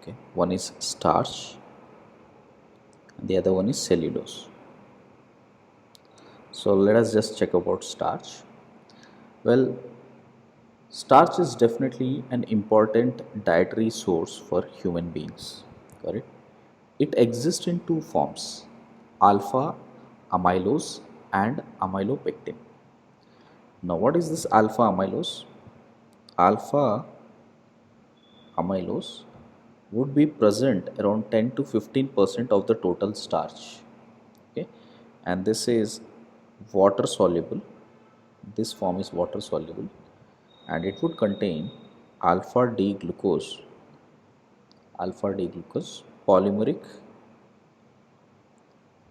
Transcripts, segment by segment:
Okay, one is starch and the other one is cellulose. So let us just check about starch. Well, starch is definitely an important dietary source for human beings. Correct? It exists in two forms, alpha amylose and amylopectin. Now, what is this alpha amylose? Alpha amylose would be present around 10 to 15% of the total starch. Okay, and this is water soluble. This form is water soluble, and it would contain alpha D glucose,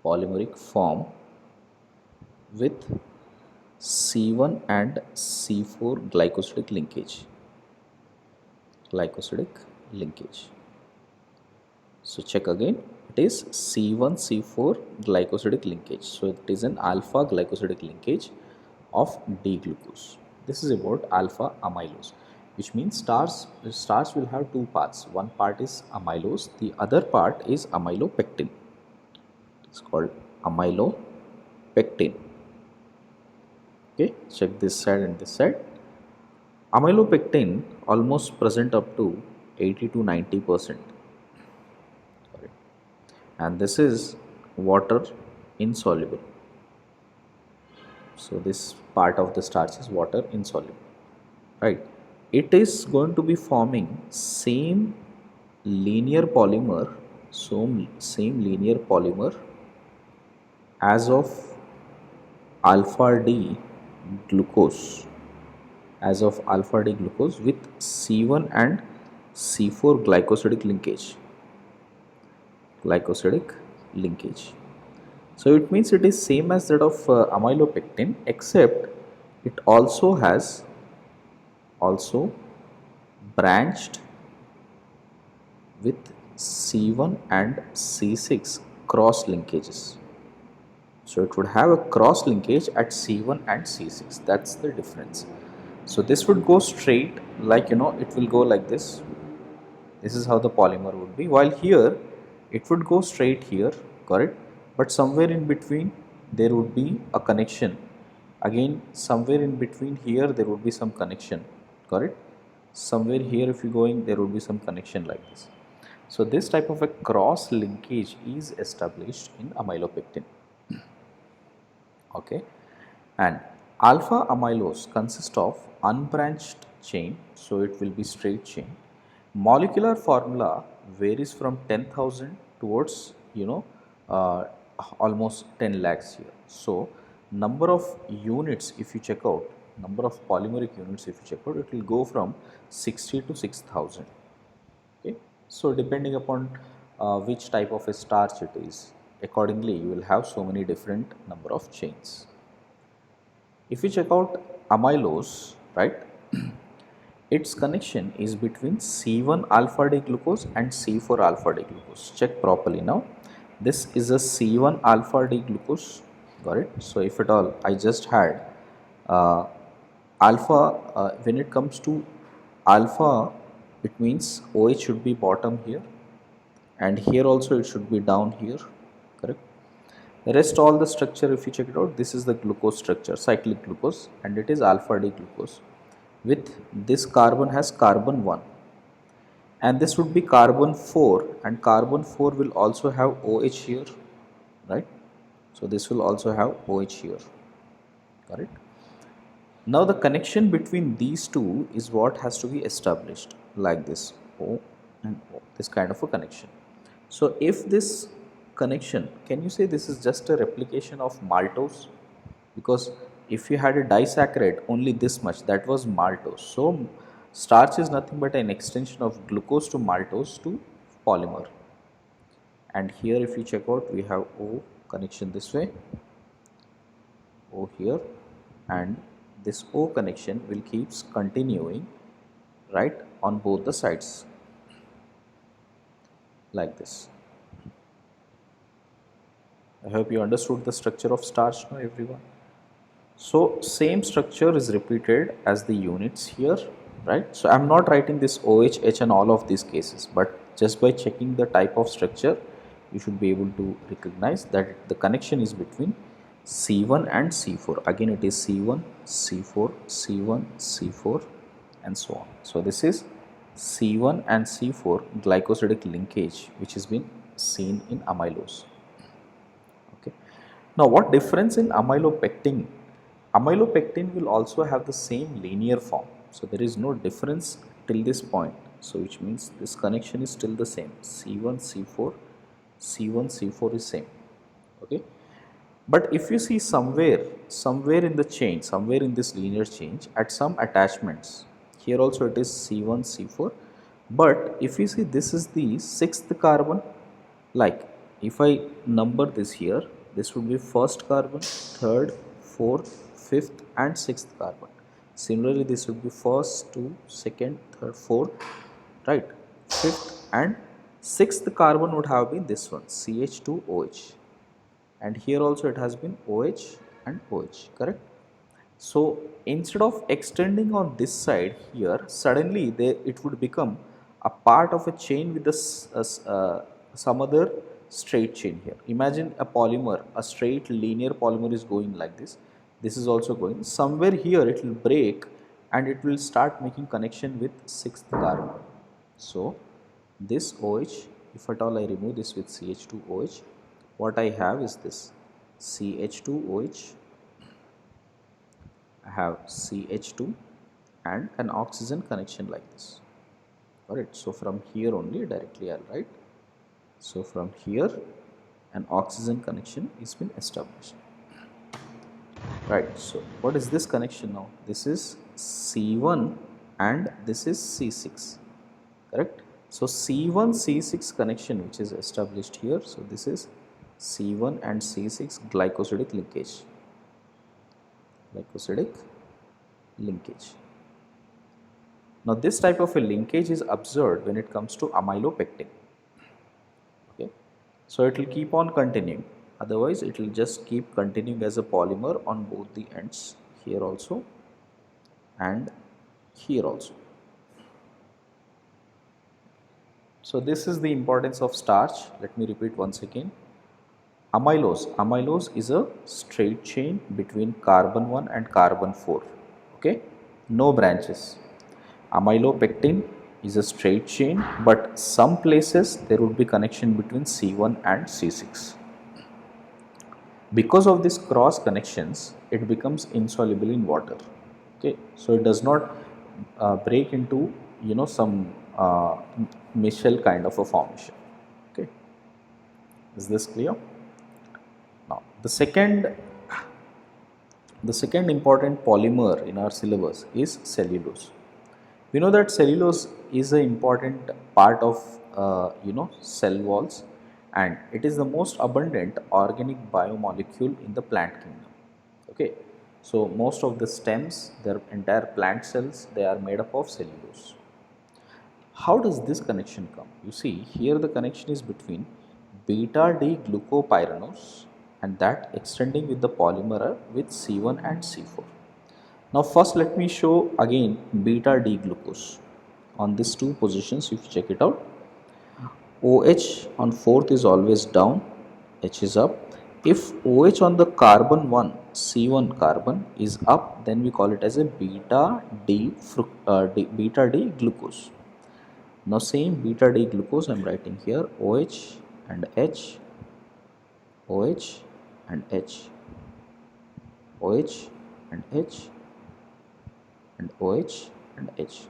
polymeric form with C1 and C4 glycosidic linkage. So check again, it is C1 C4 glycosidic linkage. So it is an alpha glycosidic linkage of D glucose. This is about alpha amylose, which means starch will have two parts. One part is amylose, the other part is amylopectin. It's called amylopectin. Okay, check this side and this side. Amylopectin almost present up to 80 to 90%. And this is water insoluble. So this part of the starch is water insoluble, right? It is going to be forming linear polymer same linear polymer as of alpha D glucose with C1 and C4 glycosidic linkage. So it means it is same as that of amylopectin, except it also branched with C1 and C6 cross linkages. So it would have a cross linkage at C1 and C6. That's the difference. So this would go straight, like it will go like this. This is how the polymer would be. While here, it would go straight here, correct? But somewhere in between, there would be a connection. Again, somewhere in between here, there would be some connection, correct? Somewhere here, if you going, there would be some connection like this. So this type of a cross linkage is established in amylopectin. Okay, and alpha amylose consists of unbranched chain, so it will be straight chain. Molecular formula varies from 10,000 towards uh, almost 10 lakhs here. So number of units, if you check out number of polymeric units, if you check out, it will go from 60 to 6,000. Okay, so depending upon which type of a starch it is, accordingly you will have so many different number of chains. If you check out amylose, right, its connection is between C1 alpha D glucose and C4 alpha D glucose. Check properly now. This is a C1 alpha D glucose, got it? So if at all I just had uh, alpha, when it comes to alpha, it means OH should be bottom here, and here also it should be down here, correct? The rest all the structure, if you check it out, this is the glucose structure, cyclic glucose, and it is alpha D glucose. With this carbon has carbon 1, and this would be carbon 4, and carbon 4 will also have OH here, right? So this will also have OH here, correct? Now the connection between these two is what has to be established, like this O and O, this kind of a connection. So if this connection, can you say this is just a replication of maltose? Because if you had a disaccharide only this much, that was maltose. So starch is nothing but an extension of glucose to maltose to polymer. And here if you check out, we have O connection this way, O here, and this O connection will keeps continuing right on both the sides like this. I hope you understood the structure of starch now, everyone. So same structure is repeated as the units here. right? So I'm not writing this OH, H and all of these cases, but just by checking the type of structure, you should be able to recognize that the connection is between C1 and C4. Again, it is C1, C4, C1, C4 and so on. So this is C1 and C4 glycosidic linkage which has been seen in amylose. Okay. Now what difference in amylopectin? Amylopectin will also have the same linear form. So there is no difference till this point. So which means this connection is still the same. C1, C4, C1, C4 is same. Okay. But if you see somewhere in the chain, somewhere in this linear change at some attachments, here also it is C1, C4. But if you see this is the sixth carbon, like if I number this here, this would be first carbon, third, fourth, fifth and sixth carbon. Similarly, this would be first, two, second, third, fourth, right? Fifth and sixth carbon would have been this one, CH2OH, and here also it has been OH and OH, correct? So instead of extending on this side here, suddenly it would become a part of a chain with some other straight chain here. Imagine a polymer, a straight linear polymer is going like this. This is also going. Somewhere here it will break and it will start making connection with sixth carbon. So this OH, if at all I remove this with CH2OH, what I have is this CH2OH, I have CH2 and an oxygen connection like this. Alright, so from here only directly I'll write. So from here an oxygen connection is been established. Right, so what is this connection now? This is C1 and this is C6, correct? So C1 C6 connection which is established here. So this is C1 and C6 glycosidic linkage. Now this type of a linkage is observed when it comes to amylopectin. Okay, so it will keep on continuing. Otherwise, it will just keep continuing as a polymer on both the ends, here also and here also. So this is the importance of starch. Let me repeat once again. Amylose is a straight chain between carbon 1 and carbon 4. Okay, no branches. Amylopectin is a straight chain, but some places there would be connection between C1 and C6. Because of these cross connections, it becomes insoluble in water. Okay, so it does not break into some mishal kind of a formation. Okay, is this clear? Now the second important polymer in our syllabus is cellulose. We know that cellulose is an important part of cell walls, and it is the most abundant organic biomolecule in the plant kingdom. Okay, so most of the stems, their entire plant cells, they are made up of cellulose. How does this connection come? You see here the connection is between beta D glucopyranose and that extending with the polymer with C1 and C4. Now first let me show again beta D glucose. On these two positions, if you check it out, OH on fourth is always down, H is up. If OH on the carbon 1, C1 carbon is up, then we call it as a beta D glucose. Now same beta D glucose I am writing here, OH and H, OH and H, OH and H, and OH and H.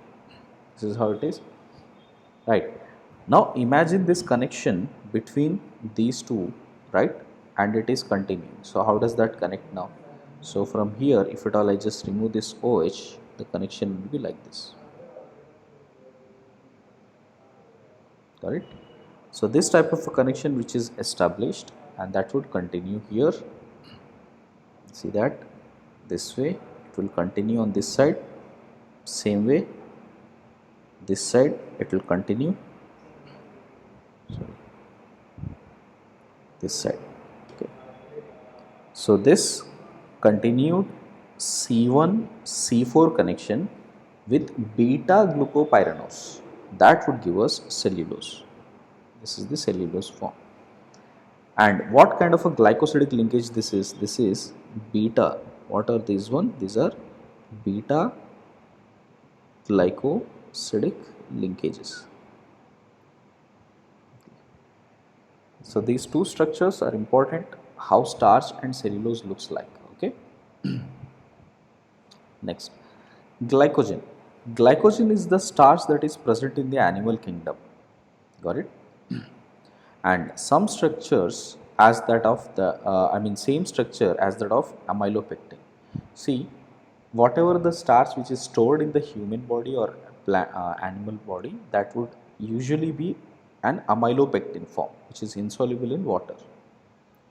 This is how it is, right? Now imagine this connection between these two, right? And it is continuing. So how does that connect now? So from here, if at all I just remove this OH, the connection will be like this. Correct? So this type of a connection which is established, and that would continue here. See that this way it will continue on this side, same way this side it will continue, this side. Okay, so this continued C1 C4 connection with beta glucopyranose. That would give us cellulose. This is the cellulose form. And what kind of a glycosidic linkage this is? This is beta. What are these one? These are beta glycosidic linkages. So these two structures are important, how starch and cellulose looks like. Okay. Next, glycogen. Glycogen is the starch that is present in the animal kingdom. Got it? And some structures as that of the same structure as that of amylopectin. See, whatever the starch which is stored in the human body or animal body, that would usually be an amylopectin form which is insoluble in water.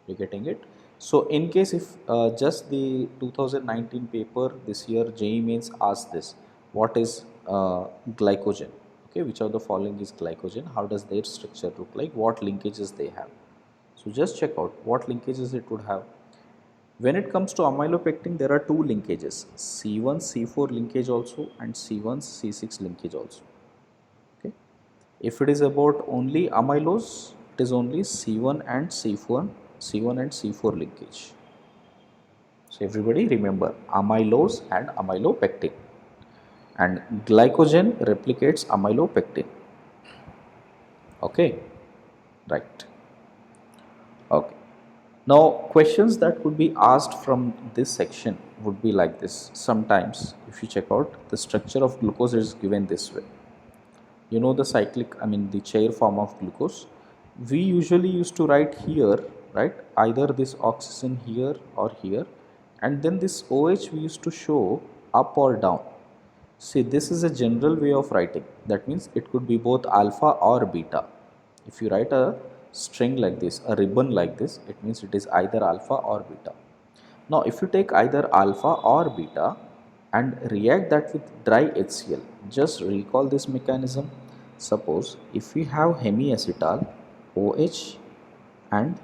You getting it? So in case if just the 2019 paper this year JEE Mains asked this, what is glycogen? Okay, which of the following is glycogen? How does their structure look like? What linkages they have? So just check out what linkages it would have. When it comes to amylopectin, there are two linkages, C1 C4 linkage also and C1 C6 linkage also. Okay, if it is about only amylose, it is only C1 and C4 linkage. So everybody remember amylose and amylopectin, and glycogen replicates amylopectin. Okay, right. Okay. Now questions that could be asked from this section would be like this. Sometimes if you check out, the structure of glucose is given this way. You know the cyclic, the chair form of glucose. We usually used to write here, right, either this oxygen here or here, and then this OH we used to show up or down. See, this is a general way of writing. That means it could be both alpha or beta. If you write a string like this, a ribbon like this, it means it is either alpha or beta. Now, if you take either alpha or beta and react that with dry HCl, just recall this mechanism. Suppose if we have hemiacetal OH and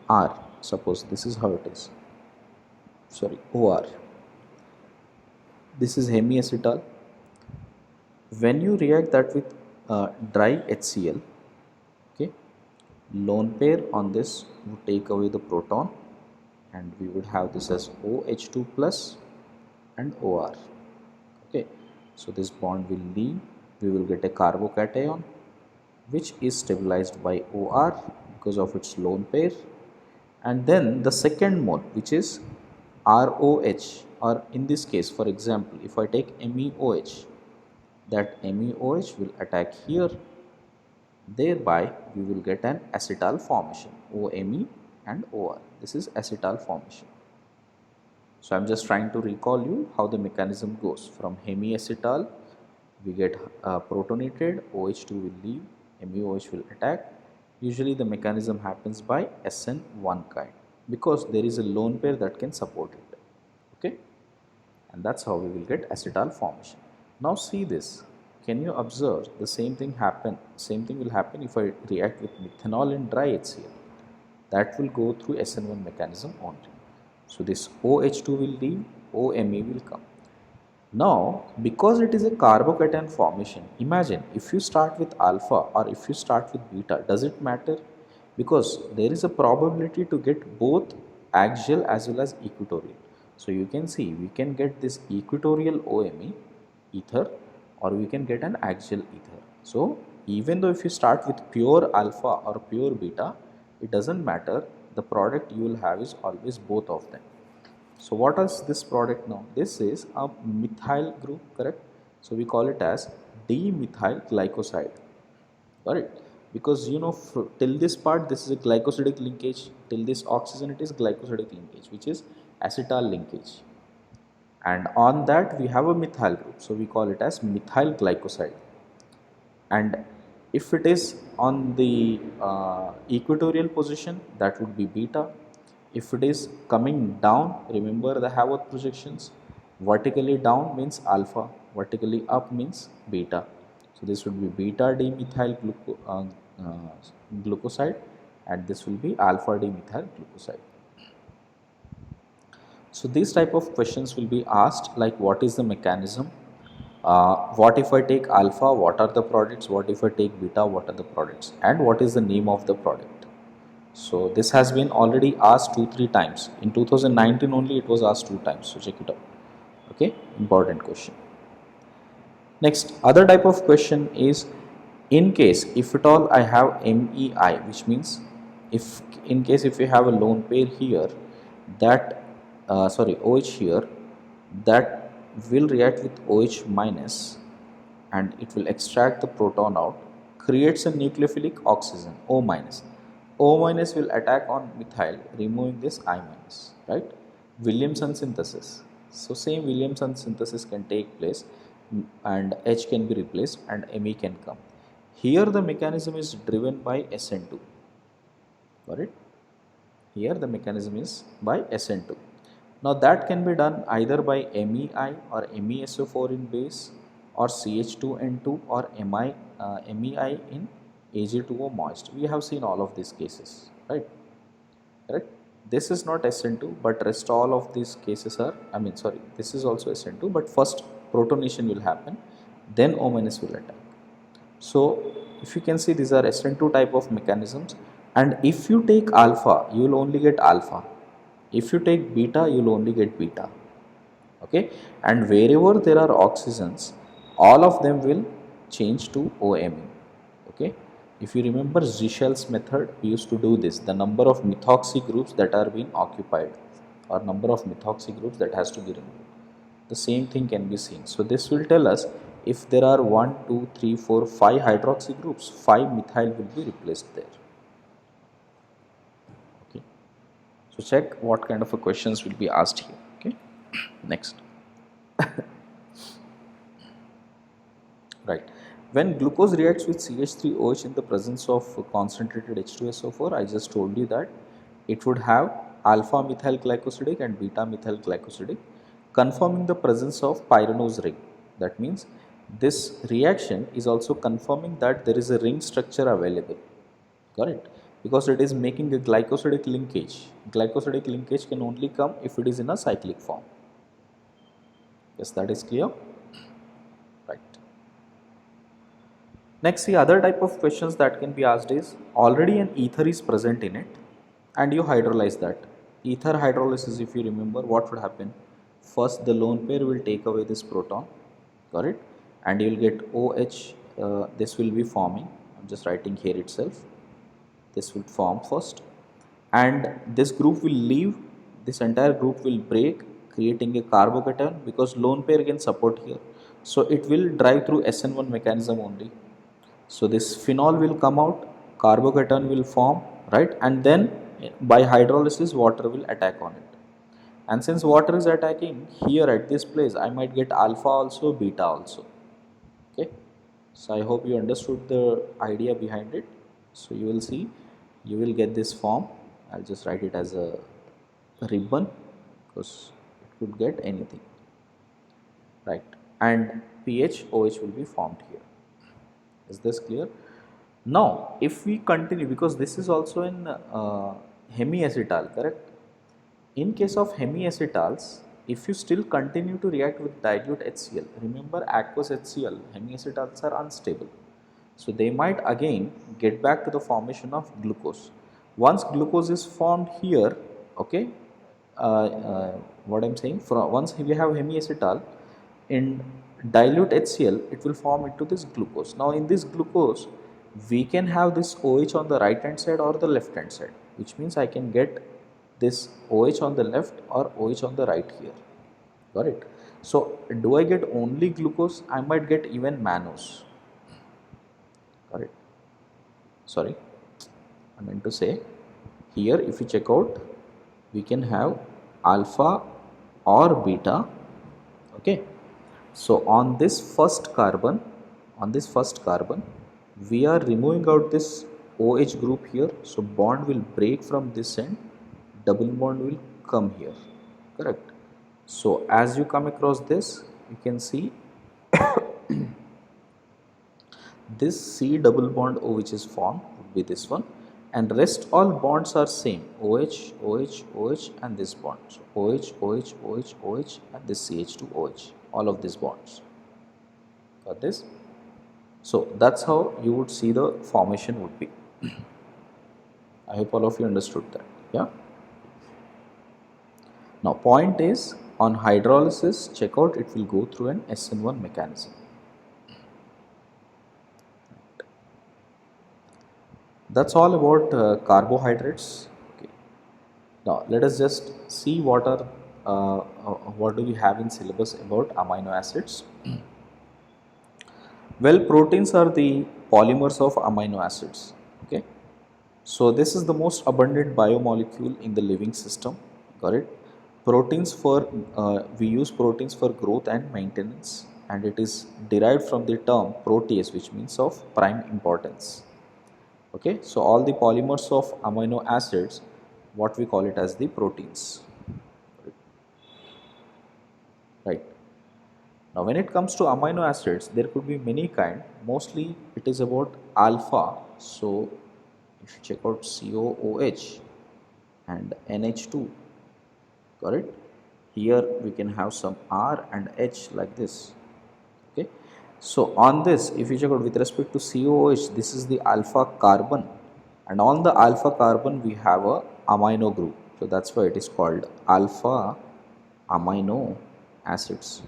R, suppose this is how it is, sorry, OR. This is hemiacetal. When you react that with dry HCl, okay, lone pair on this would take away the proton and we would have this as OH2 plus and OR. Okay, so this bond will leave, we will get a carbocation which is stabilized by OR because of its lone pair, and then the second mole which is ROH, or in this case for example if I take MEOH, that MEOH will attack here, thereby we will get an acetal formation, OMe and OR. This is acetal formation. So I am just trying to recall you how the mechanism goes. From hemiacetal we get protonated, OH2 will leave, MEOH will attack. Usually the mechanism happens by SN1 kind because there is a lone pair that can support it. Okay, and that's how we will get acetal formation. Now see this. Can you observe the same thing happen? Same thing will happen if I react with methanol and dry HCl. That will go through SN1 mechanism only. So this OH2 will leave, OMe will come. Now, because it is a carbocation formation, imagine if you start with alpha or if you start with beta, does it matter? Because there is a probability to get both axial as well as equatorial. So you can see we can get this equatorial OMe ether or we can get an axial ether. So even though if you start with pure alpha or pure beta, it doesn't matter, the product you will have is always both of them. So what is this product now? This is a methyl group, correct? So we call it as dimethyl glycoside. Got it? Because you know till this part this is a glycosidic linkage, till this oxygen it is glycosidic linkage, which is acetal linkage. And on that we have a methyl group, so we call it as methyl glycoside. And if it is on the equatorial position, that would be beta. If it is coming down, remember the Haworth projections, vertically down means alpha, vertically up means beta. So this would be beta dimethyl glucoside and this will be alpha dimethyl glucoside. So these type of questions will be asked like what is the mechanism, What if I take alpha, what are the products? What if I take beta, what are the products? And what is the name of the product? So this has been already asked 2-3 times. In 2019 only it was asked 2 times. So check it out. Okay, important question. Next, other type of question is, in case if at all I have MEI, which means if in case if you have a lone pair here, that OH here, that will react with OH minus and it will extract the proton out, creates a nucleophilic oxygen O minus. O minus will attack on methyl, removing this I minus, right? Williamson synthesis. So same Williamson synthesis can take place, and H can be replaced and Me can come. Here the mechanism is driven by SN2. Got it? Here the mechanism is by SN2. Now that can be done either by MEI or MESO4 in base, or CH2N2 or MEI in Ag2O moist. We have seen all of these cases, right? Correct? This is not SN2, but rest all of these cases are, this is also SN2, but first protonation will happen, then O minus will attack. So if you can see, these are SN2 type of mechanisms, and if you take alpha, you will only get alpha. If you take beta, you will only get beta. Okay, and wherever there are oxygens, all of them will change to OMe. Okay, if you remember Zichel's method, we used to do this, the number of methoxy groups that are being occupied or number of methoxy groups that has to be removed. The same thing can be seen. So this will tell us if there are 1, 2, 3, 4, 5 hydroxy groups, 5 methyl will be replaced there. Okay. So check what kind of a questions will be asked here. Okay. Next. Right. When glucose reacts with CH3OH in the presence of concentrated H2SO4, I just told you that it would have alpha methyl glycosidic and beta methyl glycosidic, confirming the presence of pyranose ring. That means this reaction is also confirming that there is a ring structure available. Got it? Because it is making a glycosidic linkage. Glycosidic linkage can only come if it is in a cyclic form. Yes, that is clear? Right. Next, the other type of questions that can be asked is, already an ether is present in it and you hydrolyze that. Ether hydrolysis, if you remember, what would happen? First, the lone pair will take away this proton, got it? And you will get OH, this will be forming. I'm just writing here itself. This will form first, and this group will leave, this entire group will break, creating a carbocation, because lone pair can support here. So it will drive through SN1 mechanism only. So this phenol will come out, carbocation will form, right? And then by hydrolysis, water will attack on it. And since water is attacking here at this place, I might get alpha also, beta also. Okay. So I hope you understood the idea behind it. So you will see, you will get this form. I'll just write it as a ribbon because it could get anything, right? And pH OH will be formed here. Is this clear? Now, if we continue, because this is also in hemiacetal, correct? In case of hemiacetals, if you still continue to react with dilute HCl, remember aqueous HCl, hemiacetals are unstable. So they might again get back to the formation of glucose. Once glucose is formed here, okay, what I'm saying, once we have hemiacetal, in dilute HCl, it will form into this glucose. Now in this glucose, we can have this OH on the right hand side or the left hand side, which means I can get this OH on the left or OH on the right here. Got it? So do I get only glucose? I might get even mannose. Got it? Sorry, I meant to say here, if you check out, we can have alpha or beta. Okay. So on this first carbon, we are removing out this OH group here. So bond will break from this end, double bond will come here, correct? So as you come across this, you can see this C double bond O which is formed would be this one, and rest all bonds are same, OH, OH, OH and this bond. So OH, OH, OH, OH and this CH2OH, all of these bonds. Got this? So that's how you would see the formation would be. I hope all of you understood that. Yeah. Now point is, on hydrolysis checkout it will go through an SN1 mechanism. That's all about carbohydrates. Okay. Now let us just see what do we have in syllabus about amino acids. Well, proteins are the polymers of amino acids. Okay. So this is the most abundant biomolecule in the living system. Got it? Proteins for we use proteins for growth and maintenance, and it is derived from the term protease, which means of prime importance. Okay, so all the polymers of amino acids, what we call it as the proteins. Right. Now, when it comes to amino acids, there could be many kind. Mostly, it is about alpha. So, if you check out COOH and NH2, got it? Here we can have some R and H like this. Okay. So, on this, if you check out with respect to COOH, this is the alpha carbon, and on the alpha carbon we have a amino group. So, that's why it is called alpha amino acids.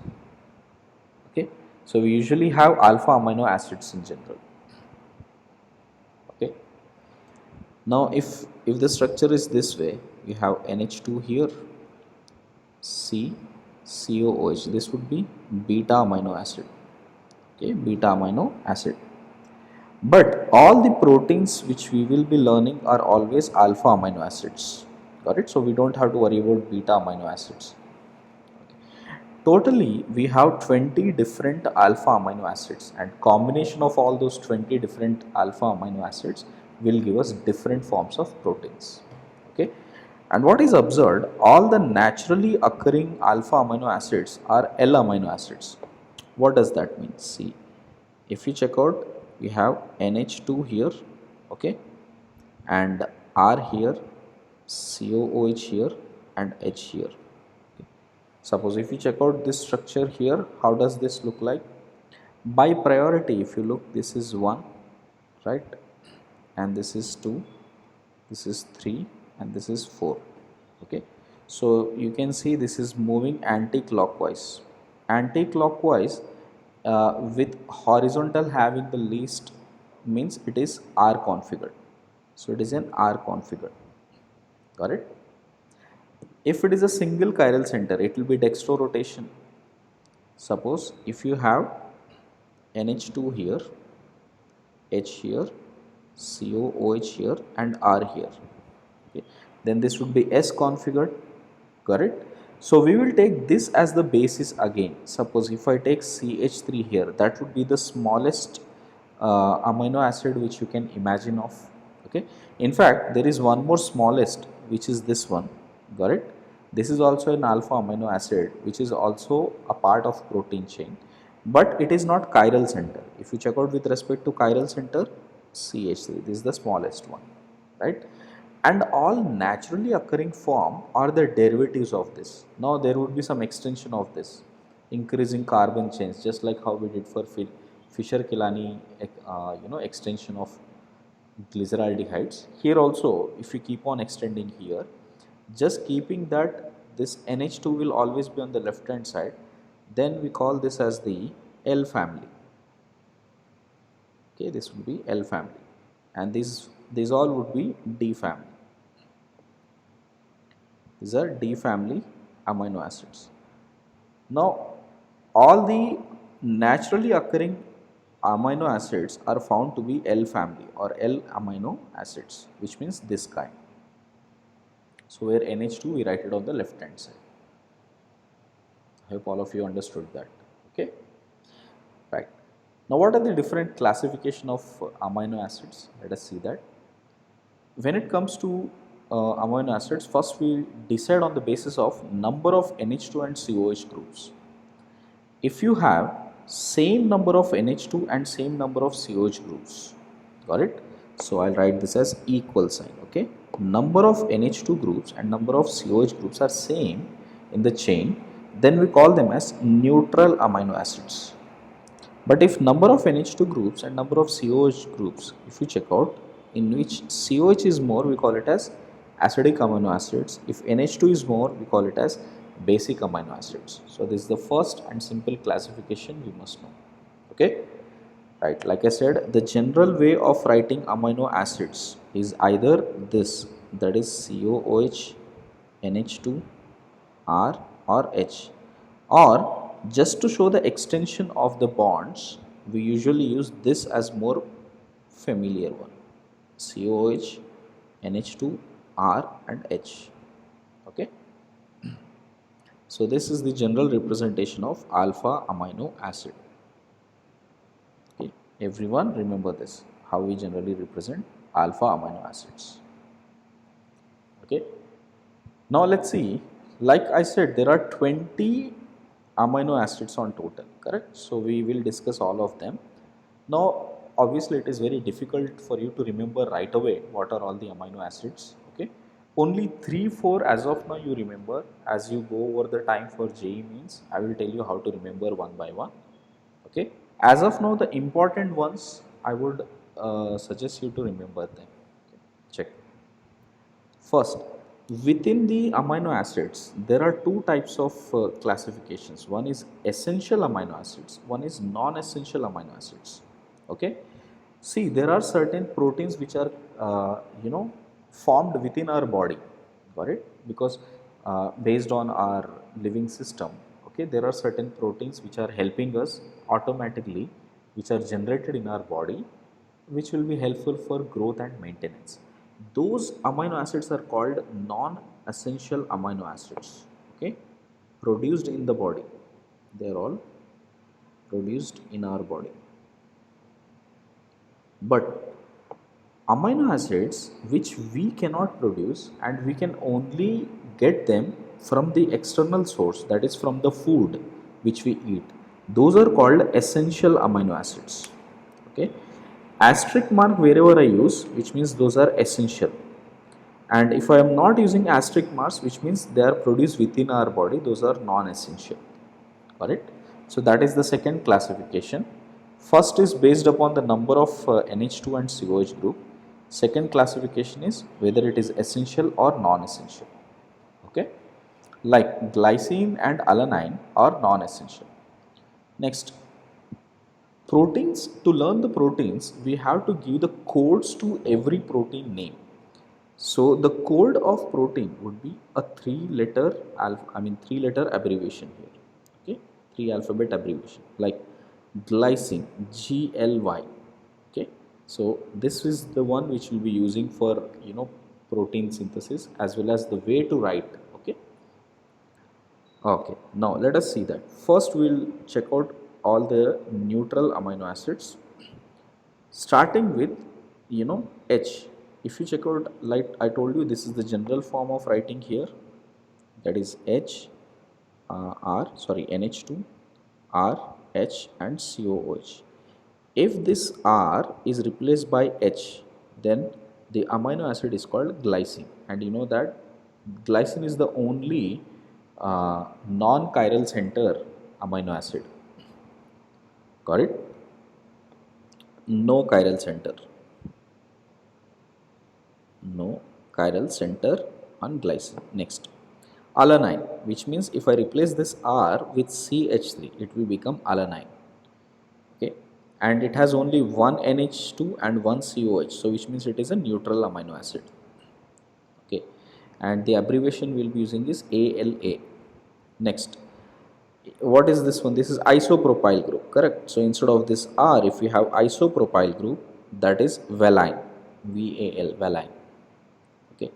Okay. So, we usually have alpha amino acids in general. Okay. Now, if the structure is this way, we have NH2 here, C, COOH, this would be beta amino acid. Okay, beta amino acid. But all the proteins which we will be learning are always alpha amino acids. Got it? So we don't have to worry about beta amino acids. Totally, we have 20 different alpha amino acids, and combination of all those 20 different alpha amino acids will give us different forms of proteins. Okay, and what is observed, all the naturally occurring alpha amino acids are L amino acids. What does that mean? See, if you check out, we have NH2 here, okay, and R here, COOH here, and H here. Suppose if you check out this structure here, how does this look like? By priority, if you look, this is 1, right, and this is 2, this is 3, and this is 4. Okay, so you can see this is moving anti-clockwise. Anti-clockwise with horizontal having the least means it is R configured. So it is an R configured. Got it? If it is a single chiral center, it will be dextro rotation. Suppose if you have NH2 here, H here, COOH here, and R here, okay, then this would be S configured. Got it? So we will take this as the basis again. Suppose if I take CH3 here, that would be the smallest amino acid which you can imagine of. Okay. In fact, there is one more smallest, which is this one. Got it? This is also an alpha amino acid, which is also a part of protein chain, but it is not chiral center. If you check out with respect to chiral center, CH3, this is the smallest one, right? And all naturally occurring form are the derivatives of this. Now there would be some extension of this, increasing carbon chains, just like how we did for Fischer-Kilani extension of glyceraldehydes. Here also, if you keep on extending here, just keeping that this NH2 will always be on the left hand side, then we call this as the L family. Okay, this would be L family, and these all would be D family. These are D family amino acids. Now, all the naturally occurring amino acids are found to be L family or L amino acids, which means this kind. So, where NH2 we write it on the left hand side. I hope all of you understood that. Okay, right. Now, what are the different classification of amino acids? Let us see that. When it comes to amino acids, first we decide on the basis of number of NH2 and COH groups. If you have same number of NH2 and same number of COH groups, got it? So I'll write this as equal sign. Okay, number of NH2 groups and number of COH groups are same in the chain, then we call them as neutral amino acids. But if number of NH2 groups and number of COH groups, if you check out, in which COH is more, we call it as acidic amino acids. If NH2 is more, we call it as basic amino acids. So this is the first and simple classification we must know. Okay, right? Like I said, the general way of writing amino acids is either this, that is COOH, NH2, R or H, or just to show the extension of the bonds, we usually use this as more familiar one, COOH, NH2, R and H. Okay, so this is the general representation of alpha amino acid. Okay, everyone remember this, how we generally represent alpha amino acids. Okay, now let's see, like I said, there are 20 amino acids on total, correct? So we will discuss all of them. Now obviously it is very difficult for you to remember right away what are all the amino acids. Okay, only 3-4 as of now you remember. As you go over the time for JEE means, I will tell you how to remember one by one. Okay, as of now the important ones I would suggest you to remember them. Okay. Check. First, within the amino acids, there are two types of classifications. One is essential amino acids, one is non-essential amino acids. Okay. See, there are certain proteins which are, formed within our body. Got it? Because based on our living system, okay, there are certain proteins which are helping us automatically, which are generated in our body, which will be helpful for growth and maintenance. Those amino acids are called non-essential amino acids. Okay, produced in the body. They are all produced in our body. But amino acids which we cannot produce and we can only get them from the external source, that is from the food which we eat, those are called essential amino acids. Okay, asterisk mark wherever I use, which means those are essential, and if I am not using asterisk marks, which means they are produced within our body, those are non-essential. Correct? So that is the second classification. First is based upon the number of NH2 and COH group. Second classification is whether it is essential or non-essential. Okay, like glycine and alanine are non-essential. Next, proteins. To learn the proteins, we have to give the codes to every protein name. So the code of protein would be a three-letter abbreviation here. Okay, 3-alphabet abbreviation like glycine, GLY. Okay, so this is the one which we'll be using for protein synthesis as well as the way to write. Okay. Okay, now let us see that. First we'll check out all the neutral amino acids, starting with H. If you check out, like I told you, this is the general form of writing here, that is NH2, R, H and COOH. If this R is replaced by H, then the amino acid is called glycine, and you know that glycine is the only non-chiral center amino acid. Got it? No chiral center. No chiral center on glycine. Next, alanine, which means if I replace this R with CH3, it will become alanine. Okay, and it has only one NH2 and one COH, so which means it is a neutral amino acid. Okay, and the abbreviation we'll be using is ALA. Next, what is this one? This is isopropyl group, correct? So instead of this R, if we have isopropyl group, that is valine, VAL, valine. Okay,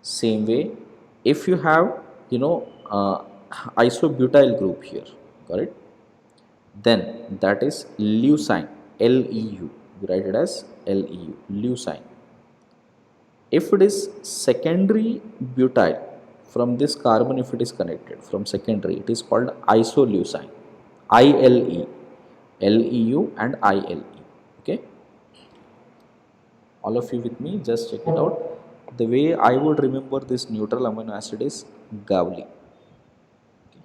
same way, if you have isobutyl group here, correct, then that is leucine, LEU. We write it as LEU, leucine. If it is secondary butyl from this carbon, if it is connected from secondary, it is called isoleucine, ILE, LEU and ILE. Okay, all of you with me, just check it out. The way I would remember this neutral amino acid is Gavli. Okay.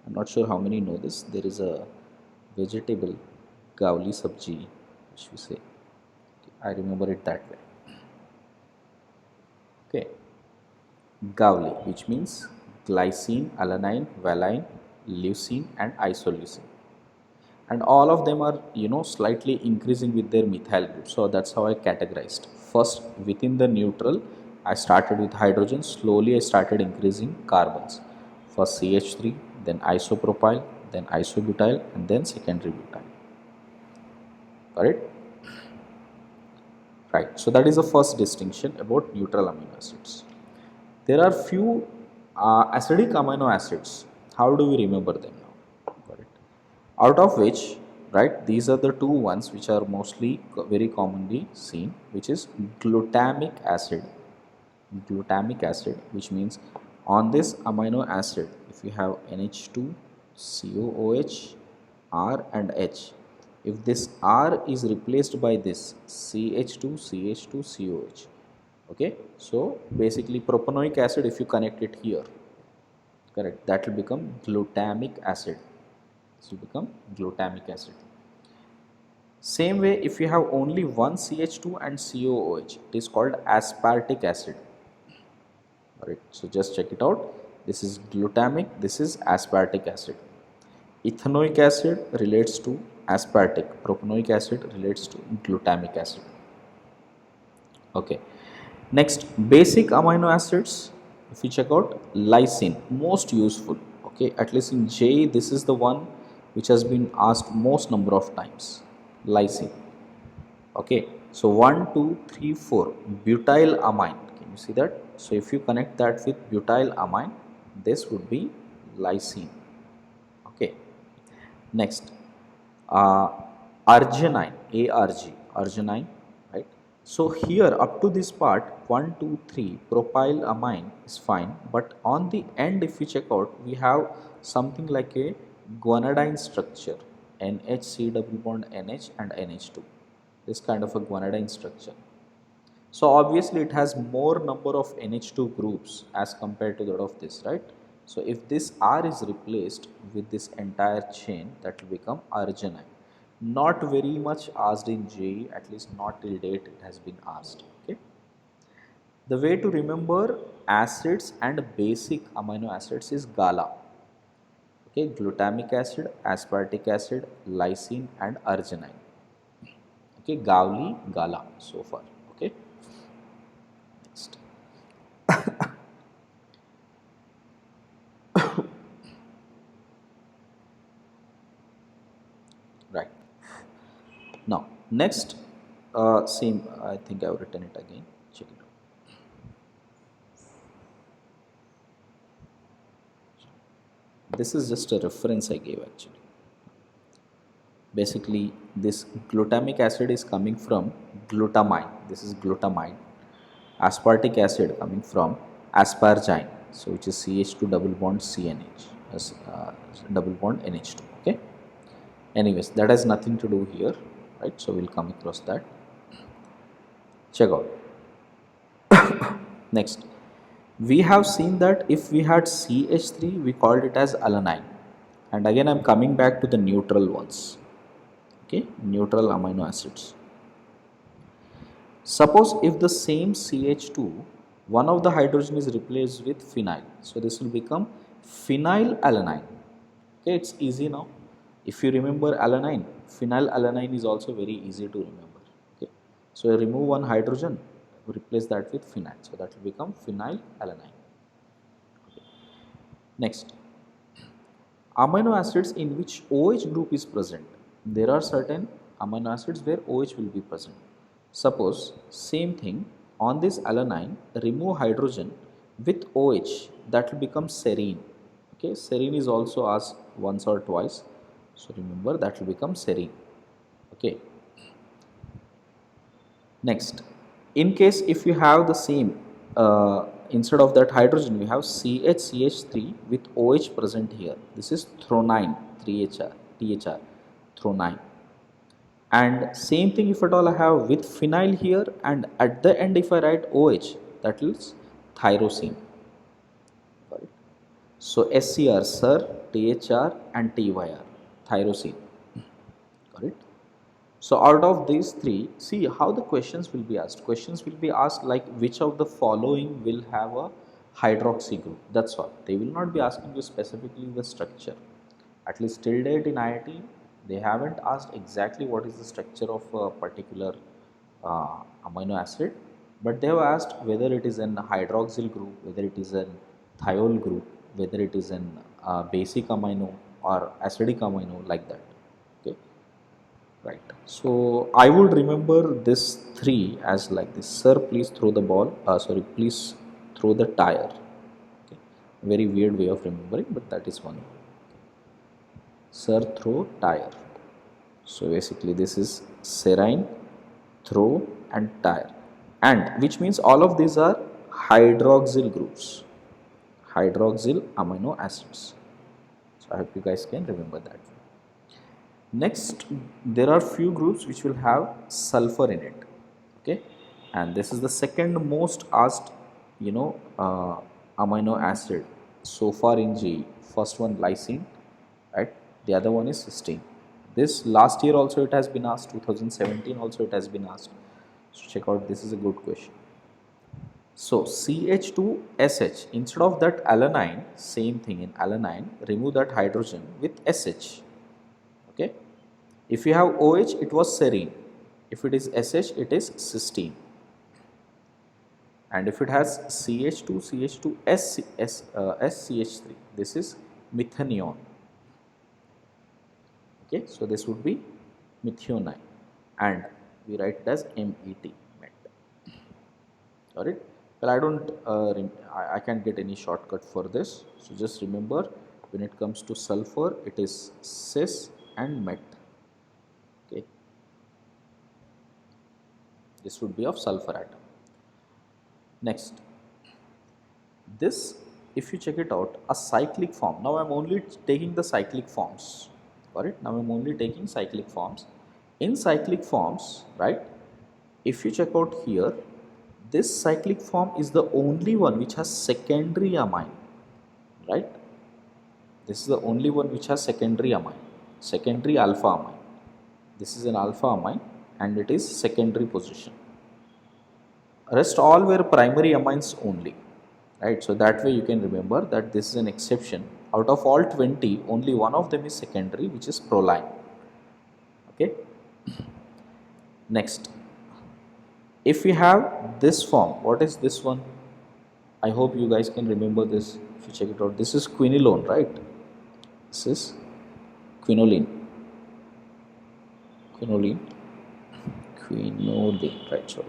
I'm not sure how many know this. There is a vegetable Gowli sabji, which we say. I remember it that way. Okay, Gowli, which means glycine, alanine, valine, leucine, and isoleucine. And all of them are, slightly increasing with their methyl group. So that's how I categorized. First, within the neutral, I started with hydrogen. Slowly, I started increasing carbons. First CH3, then isopropyl, then isobutyl, and then secondary butyl. Got it? Right. So that is the first distinction about neutral amino acids. There are few acidic amino acids. How do we remember them now? Got it. Out of which, right, these are the two ones which are mostly very commonly seen, which is glutamic acid. Glutamic acid, which means on this amino acid, if you have NH2, COOH, R and H, if this R is replaced by this CH2, CH2, COH, okay, so basically propanoic acid, if you connect it here, correct, that will become glutamic acid. This will become glutamic acid. Same way, if you have only one CH2 and COOH, it is called aspartic acid. Alright, so just check it out. This is glutamic, this is aspartic acid. Ethanoic acid relates to aspartic, propanoic acid relates to glutamic acid. Okay, next, basic amino acids, if you check out, lysine, most useful. Okay, at least in J, this is the one which has been asked most number of times, lysine. Okay, so 1, 2, 3, 4, butyl amine, can you see that? So if you connect that with butyl amine, this would be lysine. Okay, next, uh, arginine, arginine, right? So here up to this part 1, 2, 3, propyl amine is fine, but on the end, if you check out, we have something like a guanidine structure, NHC double bond NH and NH2, this kind of a guanidine structure. So obviously it has more number of NH2 groups as compared to that of this, right? So if this R is replaced with this entire chain, that will become arginine. Not very much asked in JEE, at least not till date it has been asked. Okay. The way to remember acids and basic amino acids is GALA. Okay, glutamic acid, aspartic acid, lysine and arginine. Okay, Gowli, GALA so far. Okay. Next. Right. Now, next, same, I think I have written it again. Check it out. This is just a reference I gave actually. Basically, this glutamic acid is coming from glutamine. This is glutamine. Aspartic acid coming from aspargine. So, which is CH2 double bond CNH, as double bond NH2. Okay. Anyways, that has nothing to do here, right? So, we'll come across that. Check out. Next, we have seen that if we had CH3, we called it as alanine. And again, I'm coming back to the neutral ones. Okay, neutral amino acids. Suppose if the same CH2, one of the hydrogen is replaced with phenyl. So this will become phenylalanine. Okay, it's easy now. If you remember alanine, phenylalanine is also very easy to remember. Okay, so remove one hydrogen, replace that with phenyl. So that will become phenylalanine. Okay. Next, amino acids in which OH group is present. There are certain amino acids where OH will be present. Suppose same thing on this alanine, remove hydrogen with OH, that will become serine. Okay, serine is also asked once or twice. So remember that will become serine. Okay. Next, in case if you have the same, instead of that hydrogen, we have CH3 with OH present here. This is thronine, 3HR, THR, thronine. And same thing if at all I have with phenyl here, and at the end if I write OH, that is tyrosine. Right. So SCR, SIR, THR and TYR, tyrosine. Got it? So out of these three, see how the questions will be asked. Questions will be asked like which of the following will have a hydroxy group. That's all. They will not be asking you specifically the structure. At least till date in IIT, they haven't asked exactly what is the structure of a particular amino acid, but they have asked whether it is an hydroxyl group, whether it is an thiol group, whether it is an basic amino or acidic amino, like that. Okay. Right. So I would remember this three as like this. Sir, please throw the ball. Sorry, please throw the tire. Okay. Very weird way of remembering, but that is one. Sir, throw tire. So basically, this is serine, throw, and tire, and which means all of these are hydroxyl groups, hydroxyl amino acids. So I hope you guys can remember that. Next, there are few groups which will have sulfur in it, okay, and this is the second most asked, amino acid so far in GE. First one lysine, right? The other one is cysteine. This last year also it has been asked, 2017 also it has been asked. So check out, this is a good question. So CH2SH, instead of that alanine, same thing in alanine, remove that hydrogen with SH. Okay. If you have OH, it was serine. If it is SH, it is cysteine. And if it has CH2, CH2, SCH3, this is methanion. Okay, so this would be methionine, and we write it as MET, met. Got it? Well, I don't, I can't get any shortcut for this. So just remember, when it comes to sulfur, it is cis and met. Okay, this would be of sulfur atom. Next, this, if you check it out, a cyclic form. Now I'm only taking the cyclic forms. Got it? Now I'm only taking cyclic forms. In cyclic forms, right? If you check out here, this cyclic form is the only one which has secondary amine, right? This is the only one which has secondary amine, secondary alpha amine. This is an alpha amine and it is secondary position. Rest all were primary amines only, right? So that way you can remember that this is an exception. Out of all 20, only one of them is secondary, which is proline. Okay. Next, if we have this form, what is this one? I hope you guys can remember this. If you check it out, this is quinolone, right? This is quinoline, quinoline, right? Sorry,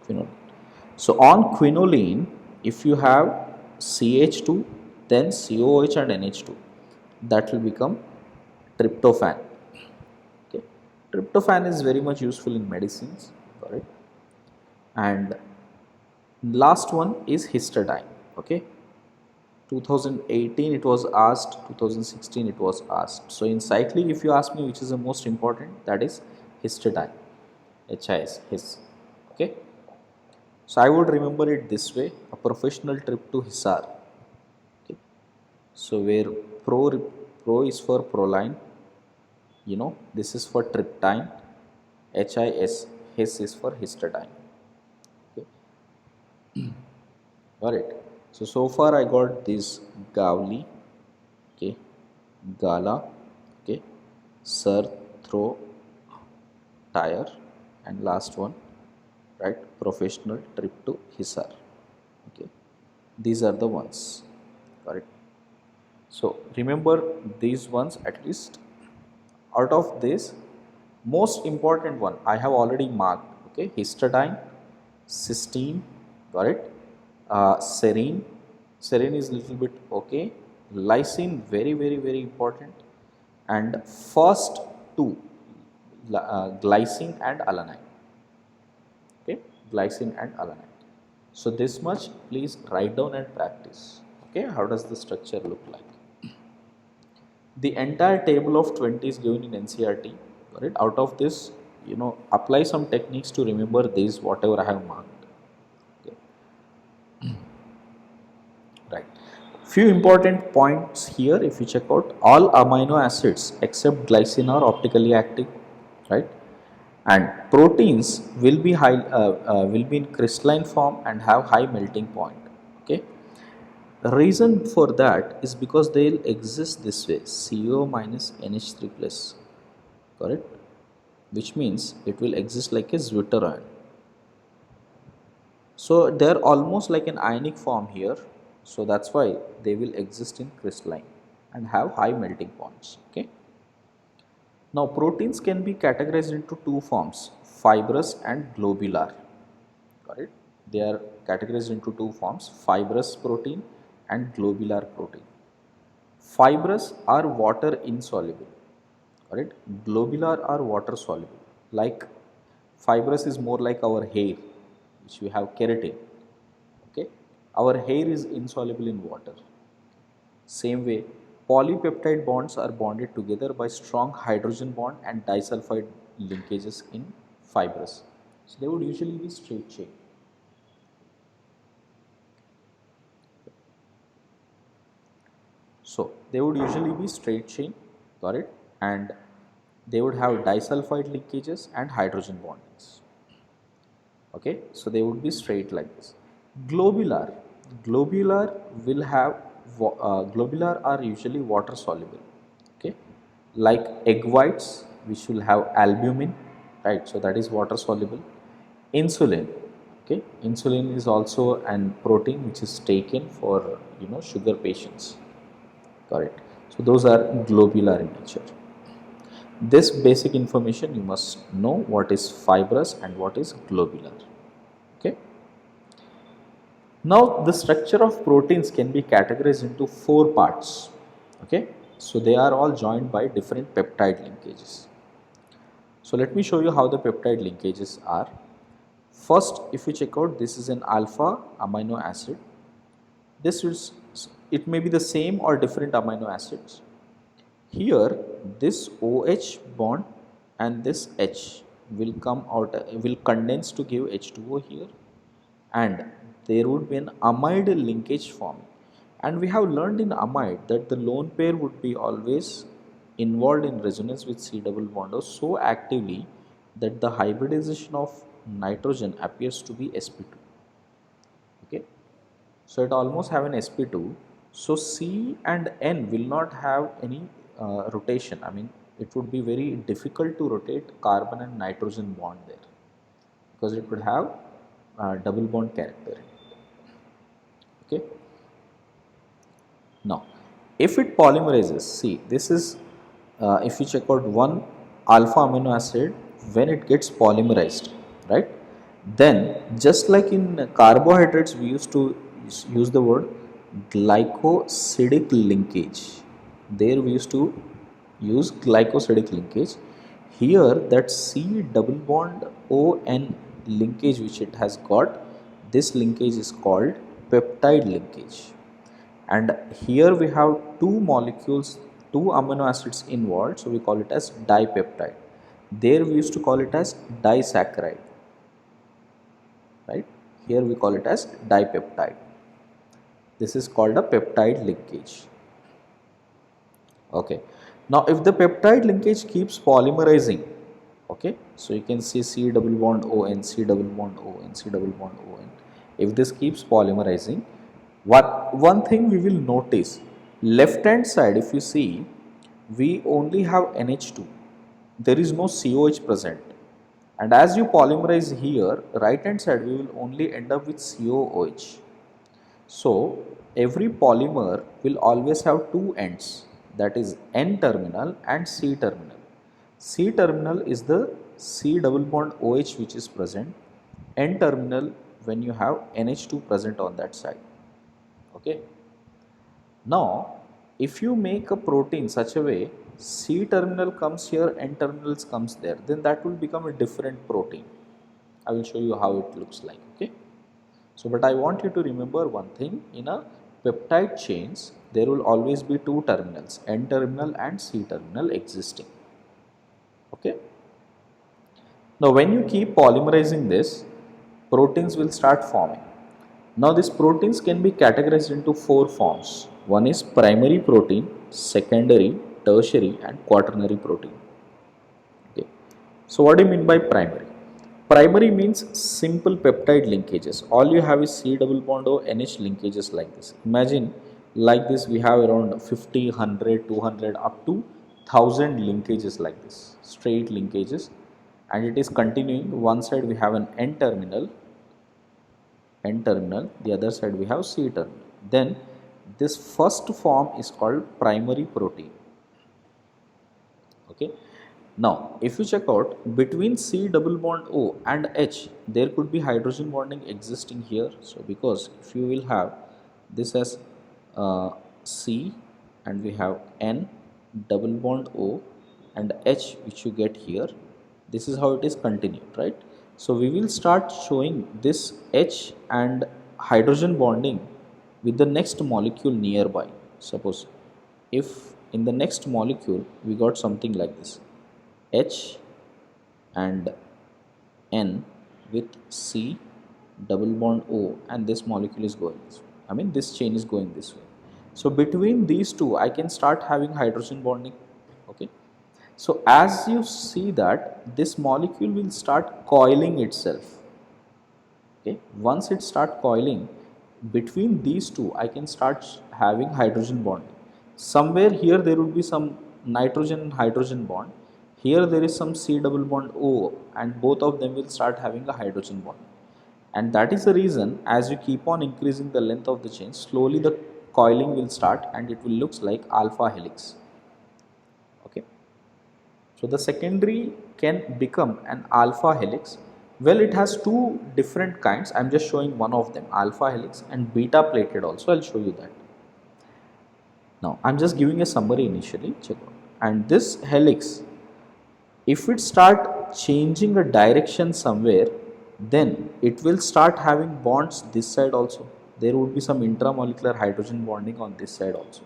quinoline. So on quinoline, if you have CH2, then COOH and NH2, that will become tryptophan. Okay, tryptophan is very much useful in medicines, correct? And last one is histidine. Okay, 2018 it was asked, 2016 it was asked. So in cyclic, if you ask me which is the most important, that is histidine, HIS, his. Okay. So I would remember it this way: a professional trip to Hisar. Okay. So where pro is for proline, this is for tryptine, HIS, his is for histidine. Okay. Got it. So far I got this Gavli, okay, Gala, okay, Sir, throw, tire, and last one, right, professional trip to Hisar. Okay, these are the ones. Got it. So remember these ones at least. Out of this, most important one I have already marked. Okay, histidine, cysteine, got it. Serine, serine is little bit okay. Lysine, very very important. And first two, glycine and alanine. Okay, glycine and alanine. So this much please write down and practice. Okay, how does the structure look like? The entire table of 20 is given in NCERT. Right? Out of this, apply some techniques to remember these whatever I have marked. Okay. Right. Few important points here. If you check out, all amino acids except glycine are optically active. Right. And proteins will be in crystalline form and have high melting point. Okay, the reason for that is because they'll exist this way, CO minus NH3 plus, correct, which means it will exist like a Zwitter ion. So they're almost like an ionic form here, so that's why they will exist in crystalline and have high melting points. Okay, now proteins can be categorized into two forms, fibrous and globular. Correct, they are categorized into two forms, fibrous protein and globular protein. Fibrous are water insoluble, correct, globular are water soluble. Like fibrous is more like our hair, which we have keratin. Okay, our hair is insoluble in water. Same way, polypeptide bonds are bonded together by strong hydrogen bond and disulfide linkages in fibrous. So they would usually be straight chain. So they would usually be straight chain, got it, and they would have disulfide linkages and hydrogen bondings. Okay, so they would be straight like this. Globular, globular will have globular are usually water soluble. Okay, like egg whites, which will have albumin, right? So that is water soluble. Insulin, okay, insulin is also an protein which is taken for sugar patients. Correct. So those are globular in nature. This basic information you must know what is fibrous and what is globular. Okay. Now the structure of proteins can be categorized into four parts. Okay. So they are all joined by different peptide linkages. So let me show you how the peptide linkages are. First, if you check out, this is an alpha amino acid. This is, it may be the same or different amino acids. Here this OH bond and this H will come out, will condense to give H2O here, and there would be an amide linkage formed. And we have learned in amide that the lone pair would be always involved in resonance with C double bond O so actively that the hybridization of nitrogen appears to be sp2. Okay, so it almost have an sp2. So C and N will not have any rotation. I mean, it would be very difficult to rotate carbon and nitrogen bond there because it would have double bond character. Okay. Now, if it polymerizes, see, this is if you check out one alpha amino acid, when it gets polymerized, right? Then, just like in carbohydrates, we used to use the word glycosidic linkage. There we used to use glycosidic linkage. Here, that C double bond ON linkage which it has got, this linkage is called peptide linkage. And here we have two molecules, two amino acids involved, so we call it as dipeptide. There we used to call it as disaccharide, right? Here we call it as dipeptide. This is called a peptide linkage. Okay, now if the peptide linkage keeps polymerizing, okay, so you can see C double bond ON, C double bond ON, C double bond ON. If this keeps polymerizing, one thing we will notice, left hand side, if you see, we only have NH2, there is no COH present, and as you polymerize here, right hand side, we will only end up with COOH. So every polymer will always have two ends, that is N terminal and C terminal. C terminal is the C double bond OH which is present, N terminal when you have NH2 present on that side. Okay. Now, if you make a protein such a way, C terminal comes here, N terminals comes there, then that will become a different protein. I will show you how it looks like. Okay. So, but I want you to remember one thing, in a peptide chains, there will always be two terminals, N terminal and C terminal existing. Okay. Now, when you keep polymerizing this, proteins will start forming. Now, these proteins can be categorized into four forms. One is primary protein, secondary, tertiary, and quaternary protein. Okay. So what do you mean by primary? Primary means simple peptide linkages. All you have is C double bond O NH linkages like this. Imagine like this we have around 50, 100, 200 up to 1000 linkages like this, straight linkages, and it is continuing. One side we have an N terminal, the other side we have C terminal. Then this first form is called primary protein. Okay. Now, if you check out between C double bond O and H, there could be hydrogen bonding existing here. So, because if you will have this as C and we have N double bond O and H which you get here, this is how it is continued, right? So, we will start showing this H and hydrogen bonding with the next molecule nearby. Suppose if in the next molecule we got something like this, H and N with C double bond O, and this molecule is going this way. I mean this chain is going this way. So between these two I can start having hydrogen bonding. Okay. So as you see that this molecule will start coiling itself. Okay. Once it start coiling, between these two I can start having hydrogen bonding. Somewhere here there would be some nitrogen and hydrogen bond. Here there is some C double bond O, and both of them will start having a hydrogen bond. And that is the reason as you keep on increasing the length of the chain, slowly the coiling will start and it will looks like alpha helix. Okay. So the secondary can become an alpha helix. Well, it has two different kinds. I am just showing one of them, alpha helix and beta plated also. I will show you that. Now, I am just giving a summary initially. Check out. And this helix, if it start changing a direction somewhere, then it will start having bonds this side also. There would be some intramolecular hydrogen bonding on this side also.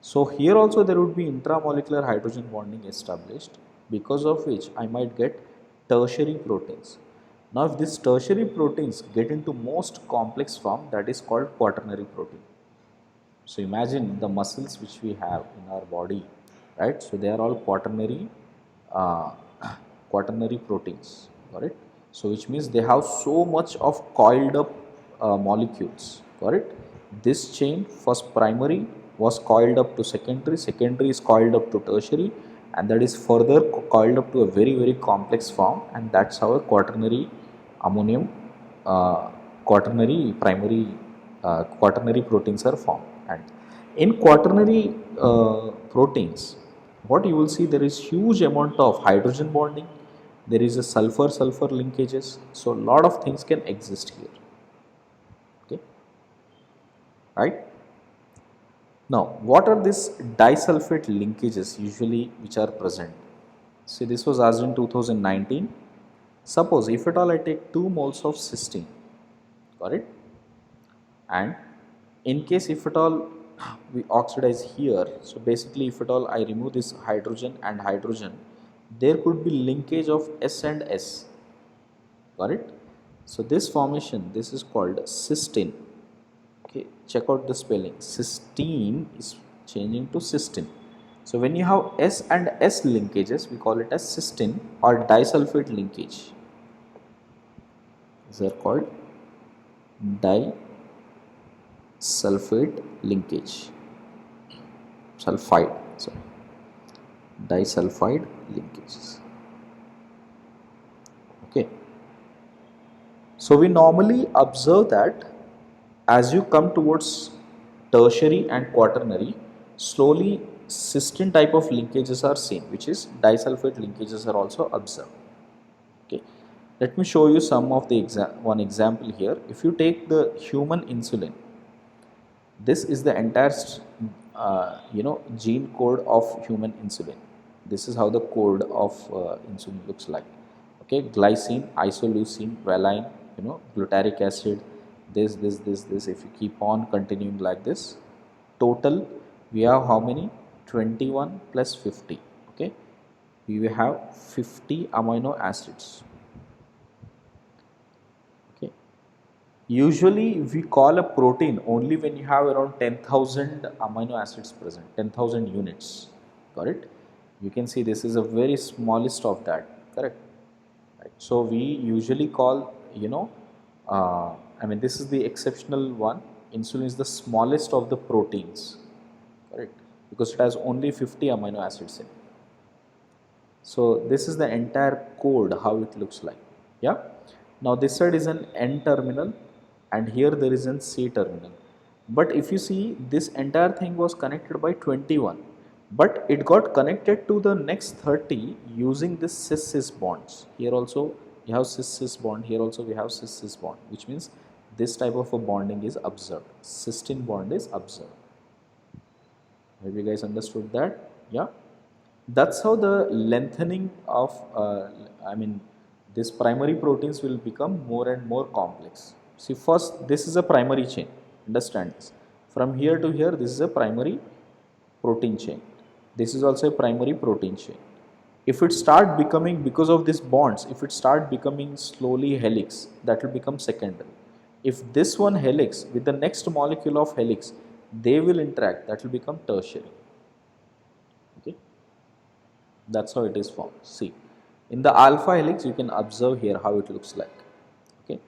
So here also there would be intramolecular hydrogen bonding established, because of which I might get tertiary proteins. Now if these tertiary proteins get into most complex form, that is called quaternary protein. So imagine the muscles which we have in our body, right? So they are all uh, quaternary proteins, got it? So which means they have so much of coiled up molecules, got it? This chain first primary was coiled up to secondary, secondary is coiled up to tertiary, and that is further coiled up to a very complex form, and that's how a quaternary ammonium quaternary primary quaternary proteins are formed. And in quaternary proteins, what you will see, there is huge amount of hydrogen bonding, there is a sulfur linkages, so a lot of things can exist here. Okay, right? Now what are these disulfate linkages usually which are present? See, this was asked in 2019. Suppose if at all I take 2 moles of cysteine, got it, and in case if at all we oxidize here, so basically if at all I remove this hydrogen and hydrogen, there could be linkage of S and S, got it. So this formation, this is called cysteine. Okay, check out the spelling, cysteine is changing to cysteine. So when you have S and S linkages, we call it as cysteine or disulfate linkage. These are called disulfate linkage, disulfide linkages. Okay. So we normally observe that as you come towards tertiary and quaternary, slowly cysteine type of linkages are seen, which is disulfate linkages are also observed. Okay. Let me show you some of the one example here. If you take the human insulin, this is the entire gene code of human insulin. This is how the code of insulin looks like. Okay, glycine, isoleucine, valine, glutaric acid, this. If you keep on continuing like this, total we have how many? 21 plus 50. Okay, we will have 50 amino acids. Okay, usually we call a protein only when you have around 10,000 amino acids present, 10,000 units. Got it? You can see this is a very smallest of that. correct? Right. So we usually call, you know, I mean, this is the exceptional one. Insulin is the smallest of the proteins, correct? Because it has only 50 amino acids in it. So this is the entire code, how it looks like. Yeah. Now this side is an N terminal and here there is an C terminal. But if you see, this entire thing was connected by 21, but it got connected to the next 30 using this cis-cis bonds. Here also we have cis-cis bond, here also we have cis-cis bond, which means this type of a bonding is observed. Cysteine bond is observed. Have you guys understood that? Yeah. That's how the lengthening of, this primary proteins will become more and more complex. See, first, this is a primary chain. Understand this. From here to here, this is a primary protein chain. This is also a primary protein chain. If it start becoming, because of these bonds, if it start becoming slowly helix, that will become secondary. If this one helix with the next molecule of helix, they will interact, that will become tertiary. Okay, that's how it is formed. See, in the alpha helix, you can observe here how it looks like. Okay,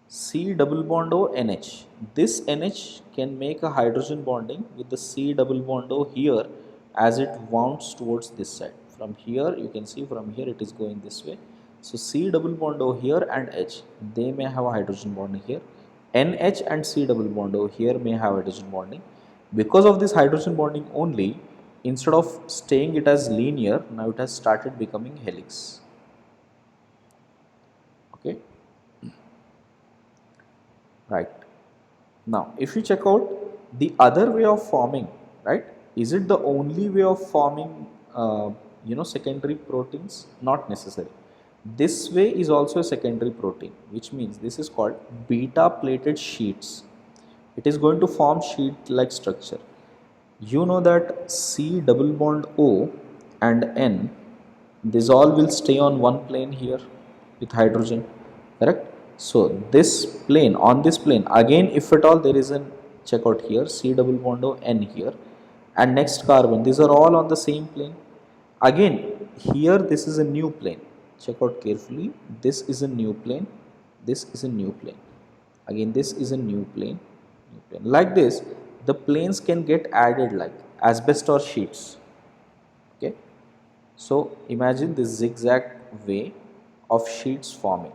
C double bond O NH. This NH can make a hydrogen bonding with the C double bond O here as it wounds towards this side. From here, you can see from here it is going this way. So C double bond O here and H, they may have a hydrogen bonding here. NH and C double bond O here may have hydrogen bonding. Because of this hydrogen bonding only, instead of staying it as linear, now it has started becoming helix. Okay. Right. Now, if you check out the other way of forming, right, is it the only way of forming, secondary proteins? Not necessary. This way is also a secondary protein, which means this is called beta plated sheets. It is going to form sheet like structure. You know that C double bond O and N, this all will stay on one plane here with hydrogen, correct? So this plane, on this plane, again if at all there is an, check out here, C double bond O N here, and next carbon, these are all on the same plane. Again here this is a new plane, check out carefully, this is a new plane, this is a new plane, again this is a new plane, like this the planes can get added like asbestos sheets. Okay, so imagine this zigzag way of sheets forming,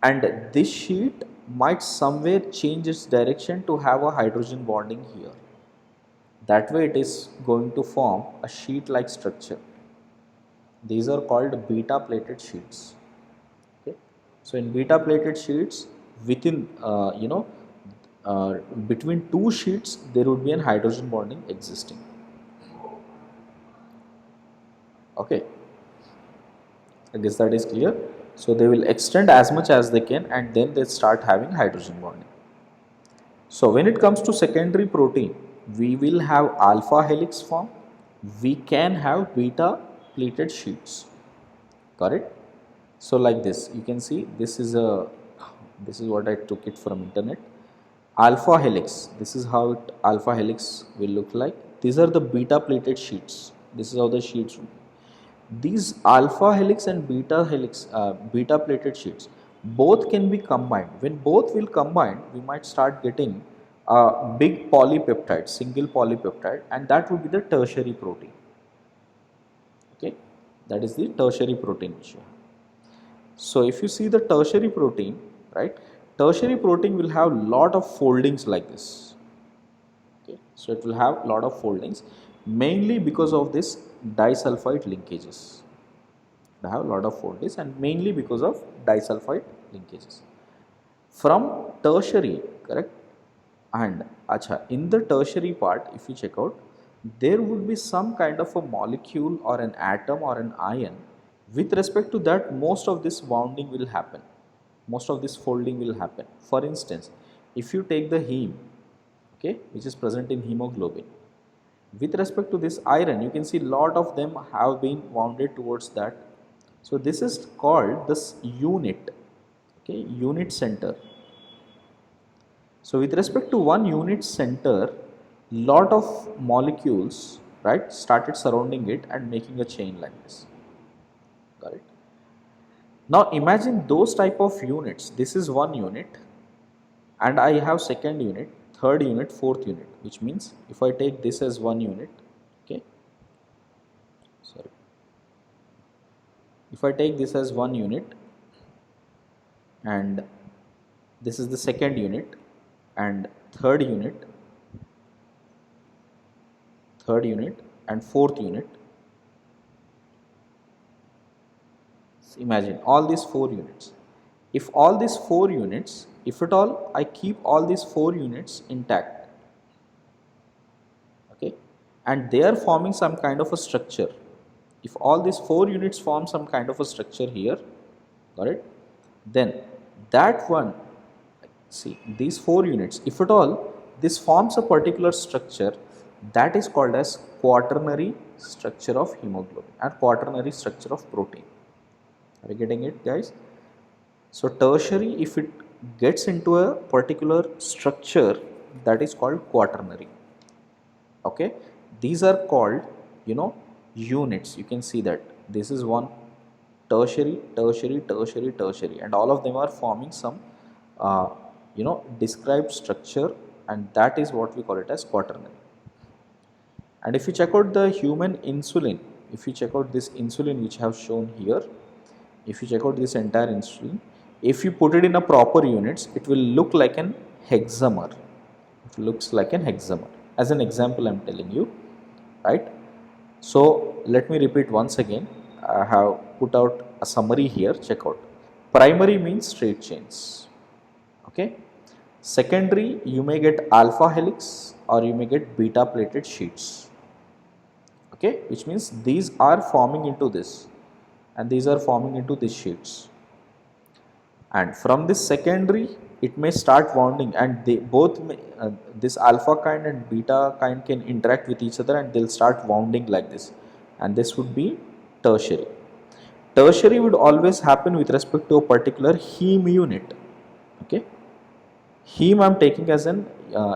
and this sheet might somewhere change its direction to have a hydrogen bonding here. That way it is going to form a sheet like structure. These are called beta plated sheets. Okay, so in beta plated sheets, within between two sheets there would be an hydrogen bonding existing. Okay, I guess that is clear. So they will extend as much as they can and then they start having hydrogen bonding. So when it comes to secondary protein, we will have alpha helix form, we can have beta pleated sheets, correct? So like this, you can see this is what I took it from internet. Alpha helix, this is how alpha helix will look like. These are the beta plated sheets. This is how the sheets will be. These alpha helix and beta helix, beta plated sheets, both can be combined. When both will combine, we might start getting a big polypeptide, single polypeptide, and that would be the tertiary protein. Okay, that is the tertiary protein which you have. So if you see the tertiary protein, right, tertiary protein will have lot of foldings like this. Okay, so it will have lot of foldings mainly because of this disulfide linkages. They have a lot of foldings and mainly because of disulfide linkages. From tertiary, correct? And in the tertiary part, if you check out, there would be some kind of a molecule or an atom or an ion. With respect to that, most of this wounding will happen. Most of this folding will happen. For instance, if you take the heme, okay, which is present in hemoglobin, with respect to this iron, you can see lot of them have been wounded towards that. So this is called this unit, okay, unit center. So with respect to one unit center, lot of molecules, right, started surrounding it and making a chain like this. Got it? Now imagine those type of units. This is one unit and I have second unit, third unit, fourth unit, which means if I take this as one unit, okay, sorry, if I take this as one unit and this is the second unit and third unit and fourth unit. So imagine all these four units. If all these four units, if at all I keep all these four units intact, okay, and they are forming some kind of a structure. If all these four units form some kind of a structure here, got it? Then that one, see these four units, if at all this forms a particular structure, that is called as quaternary structure of hemoglobin and quaternary structure of protein. Are you getting it, guys? So tertiary, if it gets into a particular structure, that is called quaternary. Okay, these are called, you know, units. You can see that this is one tertiary, tertiary, tertiary, tertiary, and all of them are forming some described structure, and that is what we call it as quaternary. And if you check out the human insulin, if you check out this insulin which I have shown here, if you check out this entire insulin, if you put it in a proper units, it will look like an hexamer. It looks like an hexamer. As an example, I am telling you, right? So let me repeat once again. I have put out a summary here. Check out. Primary means straight chains. Okay. Secondary, you may get alpha helix or you may get beta plated sheets. Okay, which means these are forming into this and these are forming into these sheets. And from this secondary, it may start wounding, and they both may, this alpha kind and beta kind can interact with each other and they'll start wounding like this, and this would be tertiary. Tertiary would always happen with respect to a particular heme unit. Okay, heme I'm taking as an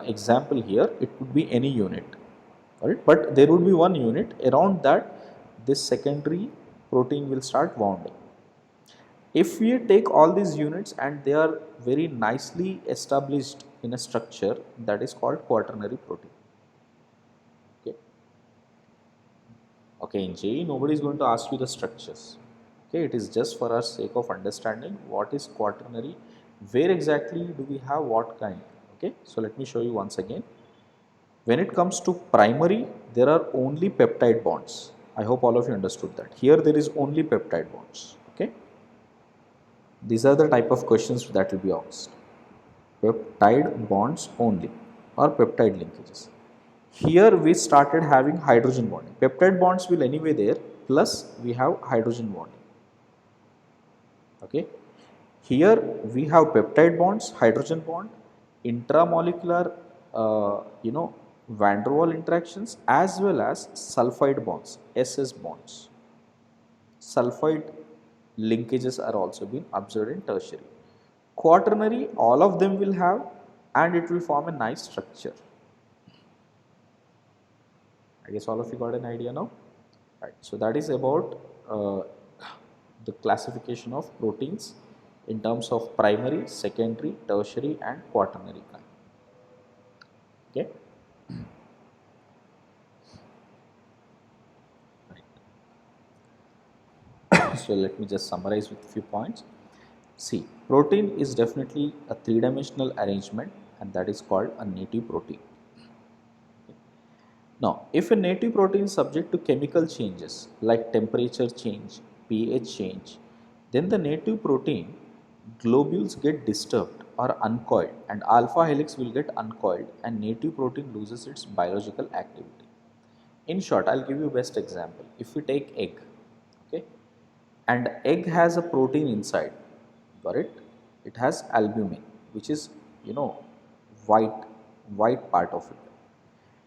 example here. It could be any unit, right? But there would be one unit around that this secondary protein will start wounding. If we take all these units and they are very nicely established in a structure, that is called quaternary protein. Okay. Okay, in JEE nobody is going to ask you the structures. Okay, it is just for our sake of understanding what is quaternary, where exactly do we have what kind. Okay, so let me show you once again. When it comes to primary, there are only peptide bonds. I hope all of you understood that. Here there is only peptide bonds. Okay. These are the type of questions that will be asked. Peptide bonds only or peptide linkages. Here we started having hydrogen bonding. Peptide bonds will anyway there, plus we have hydrogen bonding. Okay. Here we have peptide bonds, hydrogen bond, intramolecular, van der Waal interactions, as well as sulfide bonds, SS bonds. Sulfide linkages are also being observed in tertiary. Quaternary, all of them will have, and it will form a nice structure. I guess all of you got an idea now, right? So that is about the classification of proteins in terms of primary, secondary, tertiary, and quaternary kind. Okay. So let me just summarize with a few points. See, protein is definitely a three-dimensional arrangement, and that is called a native protein. Now, if a native protein is subject to chemical changes like temperature change, pH change, then the native protein globules get disturbed or uncoiled, and alpha helix will get uncoiled and native protein loses its biological activity. In short, I'll give you best example. If we take egg, okay, and egg has a protein inside, got it? It has albumin, which is, you know, white part of it.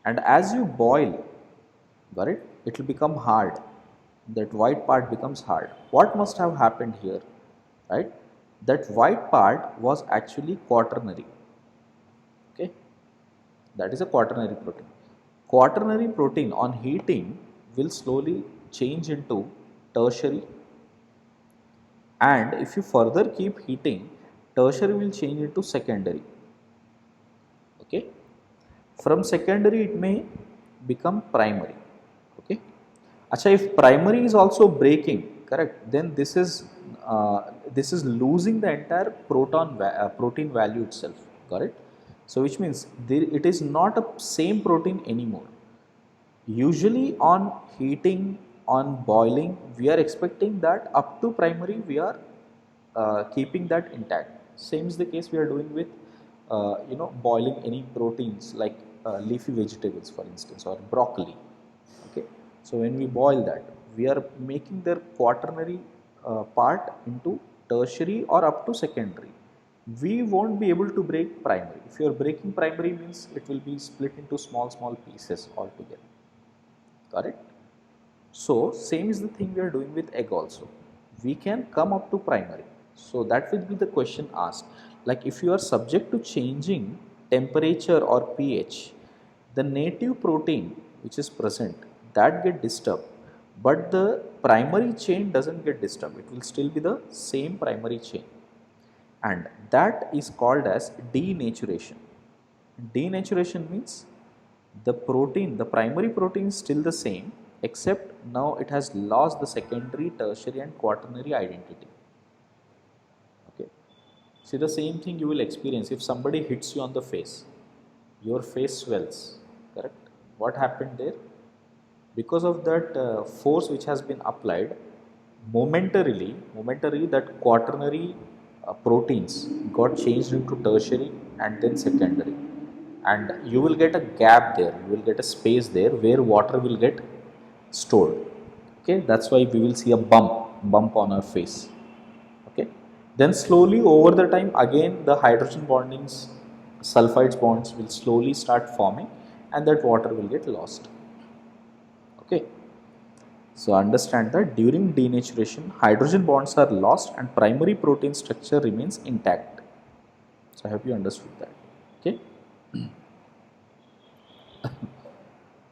And as you boil, got it? It will become hard. That white part becomes hard. What must have happened here, right? That white part was actually quaternary. Okay, that is a quaternary protein. Quaternary protein on heating will slowly change into tertiary, and if you further keep heating, tertiary will change into secondary. Okay, from secondary it may become primary. Okay, acha, if primary is also breaking, correct, then this is losing the entire protein value itself, correct. So which means it is not a same protein anymore. Usually on heating, on boiling, we are expecting that up to primary we are keeping that intact. Same is the case we are doing with boiling any proteins like leafy vegetables, for instance, or broccoli. Okay, so when we boil that, we are making their quaternary part into tertiary or up to secondary. We won't be able to break primary. If you are breaking primary, means it will be split into small pieces altogether. Correct. So same is the thing we are doing with egg also. We can come up to primary. So that will be the question asked. Like if you are subject to changing temperature or pH, the native protein which is present, that get disturbed, but the primary chain doesn't get disturbed. It will still be the same primary chain, and that is called as denaturation. Denaturation means the primary protein is still the same, except now it has lost the secondary, tertiary and quaternary identity. Okay. See, the same thing you will experience if somebody hits you on the face. Your face swells, correct? What happened there? Because of that force which has been applied, momentarily that quaternary proteins got changed into tertiary and then secondary, and you will get a gap there, you will get a space there where water will get stored. Okay, that's why we will see a bump on our face. Okay, then slowly over the time again the hydrogen bondings, sulfides bonds will slowly start forming, and that water will get lost. Okay, so understand that during denaturation, hydrogen bonds are lost and primary protein structure remains intact. So I hope you understood that. Okay,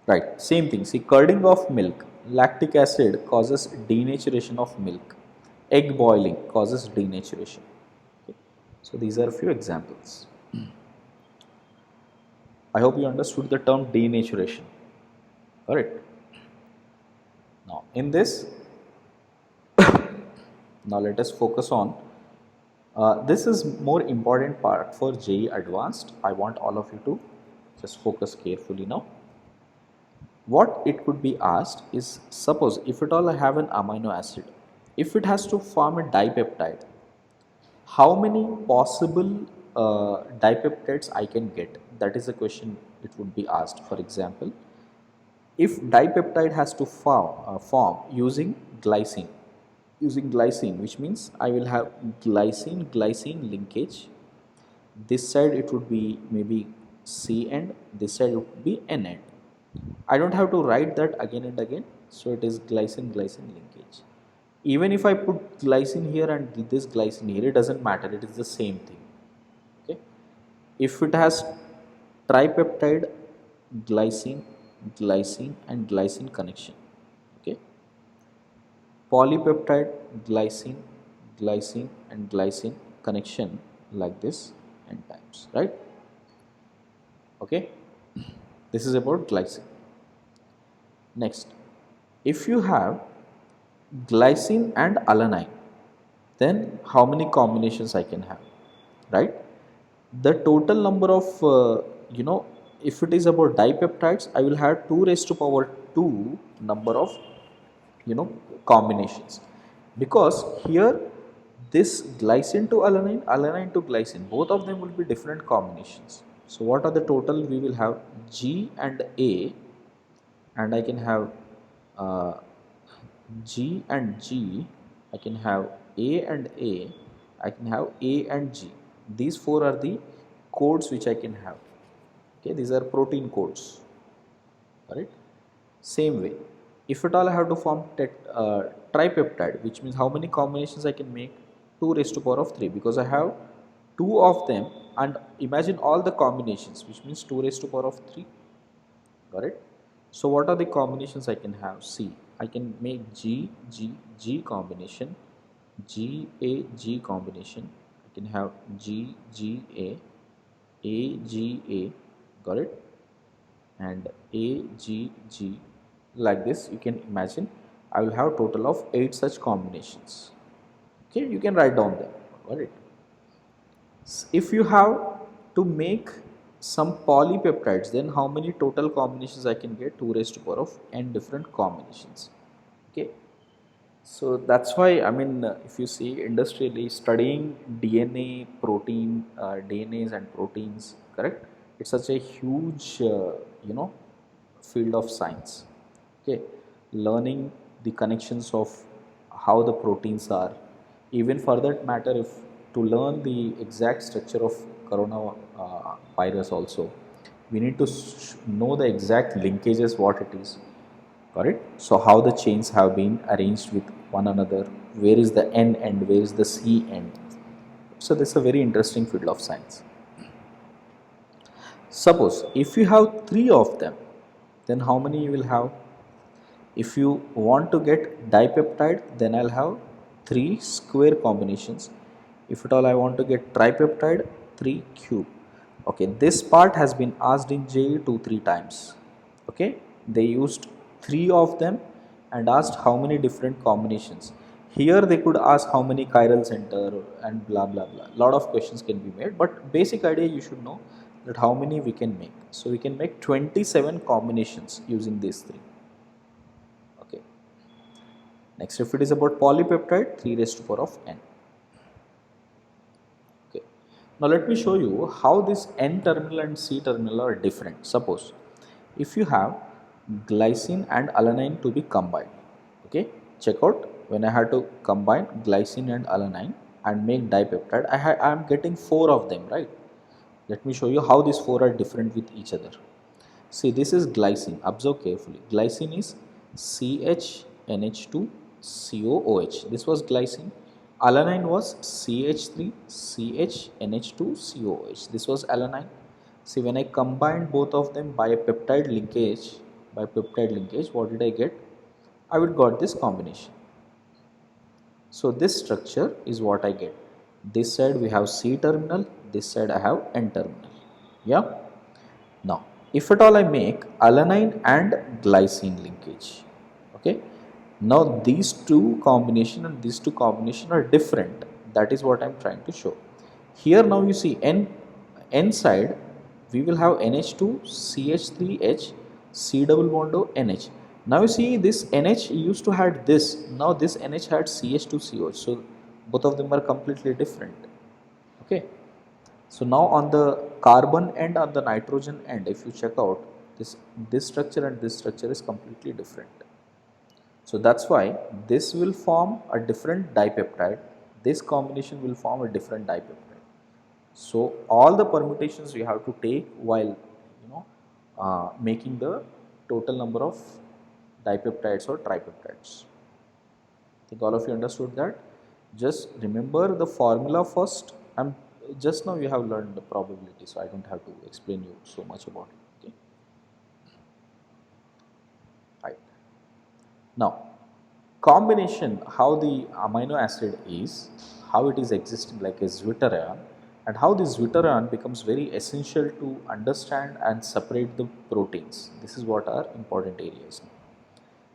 right. Same thing. See, curding of milk, lactic acid causes denaturation of milk. Egg boiling causes denaturation. Okay. So these are a few examples. I hope you understood the term denaturation. Correct. Now, in this, now let us focus on. This is more important part for JEE Advanced. I want all of you to just focus carefully now. What it could be asked is, suppose if at all I have an amino acid, if it has to form a dipeptide, how many possible dipeptides I can get? That is a question it would be asked. For example, if dipeptide has to form using glycine, which means I will have glycine linkage. This side it would be maybe C end, this side it would be N end. I don't have to write that again and again, so it is glycine linkage. Even if I put glycine here and this glycine here, it doesn't matter, it is the same thing. Okay, if it has tripeptide glycine and glycine connection, okay, polypeptide glycine and glycine connection like this n times, right? Okay, this is about glycine. Next, if you have glycine and alanine, then how many combinations I can have, right? The total number of if it is about dipeptides, I will have 2 raised to power 2 number of combinations, because here this glycine to alanine, alanine to glycine, both of them will be different combinations. So what are the total? We will have G and A, and I can have uh, G and G, I can have A and A, I can have A and G. These four are the codes which I can have. Okay, these are protein codes. Correct. Same way, if at all I have to form tripeptide, which means how many combinations I can make? 2 raised to power of 3, because I have 2 of them, and imagine all the combinations, which means 2 raised to power of 3. Got it? So what are the combinations I can have? See, I can make G, G, G combination, GAG combination. I can have GGA, AGA, got it, and AGG. Like this, you can imagine I will have a total of 8 such combinations. Okay, you can write down them. Got it. If you have to make some polypeptides, then how many total combinations I can get? 2 raised to power of n different combinations. Okay, so that's why, I mean, if you see industrially studying DNA, protein, DNAs and proteins, correct? It's such a huge, field of science. Okay, learning the connections of how the proteins are, even for that matter, if to learn the exact structure of corona virus also, we need to know the exact linkages what it is. Correct. So how the chains have been arranged with one another, where is the N end, where is the C end. So this is a very interesting field of science. Suppose if you have 3 of them, then how many you will have? If you want to get dipeptide, then I'll have 3 square combinations. If at all I want to get tripeptide, 3 cube. Okay, this part has been asked in JEE 2-3 times. Okay, they used 3 of them and asked how many different combinations. Here they could ask how many chiral center and blah blah blah. Lot of questions can be made, but basic idea you should know that how many we can make. So we can make 27 combinations using these 3. Okay. Next, if it is about polypeptide, 3 raised to power of n. Okay. Now let me show you how this N terminal and C terminal are different. Suppose if you have glycine and alanine to be combined. Okay. Check out, when I had to combine glycine and alanine and make dipeptide, I am getting 4 of them, right? Let me show you how these 4 are different with each other. See, this is glycine. Observe carefully. Glycine is CHNH2COOH. This was glycine. Alanine was CH3CHNH2COOH. This was alanine. See, when I combined both of them by peptide linkage, what did I get? I would got this combination. So this structure is what I get. This side we have C terminal, this side I have N terminal. Yeah. Now, if at all I make alanine and glycine linkage, okay. Now these two combination and these two combination are different. That is what I am trying to show. Here now you see N side we will have NH2 CH3H C double bond O NH. Now you see this NH used to had this. Now this NH had CH2COH. So both of them are completely different. Okay. So now on the carbon end, on the nitrogen end, if you check out this structure and this structure is completely different. So that's why this will form a different dipeptide. This combination will form a different dipeptide. So all the permutations you have to take while making the total number of dipeptides or tripeptides. I think all of you understood that. Just remember the formula first. And just now you have learned the probability, so I don't have to explain you so much about it. Okay. Right. Now, combination, how the amino acid is, how it is existing like a zwitterion, and how this zwitterion becomes very essential to understand and separate the proteins. This is what are important areas.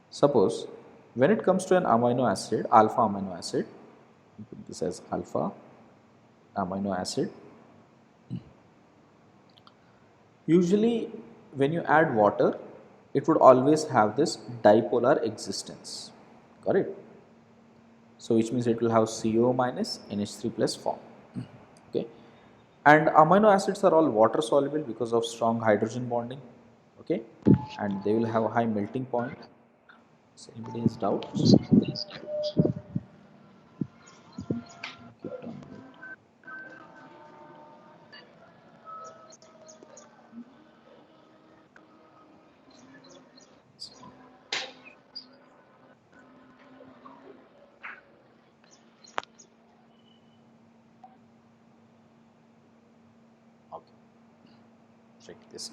Suppose when it comes to an amino acid, alpha amino acid, put this as alpha amino acid. Usually when you add water, it would always have this dipolar existence, correct? So which means it will have CO minus NH3 plus form, okay? And amino acids are all water soluble because of strong hydrogen bonding, okay? And they will have a high melting point. So anybody has doubts? Keep on. Okay, check this.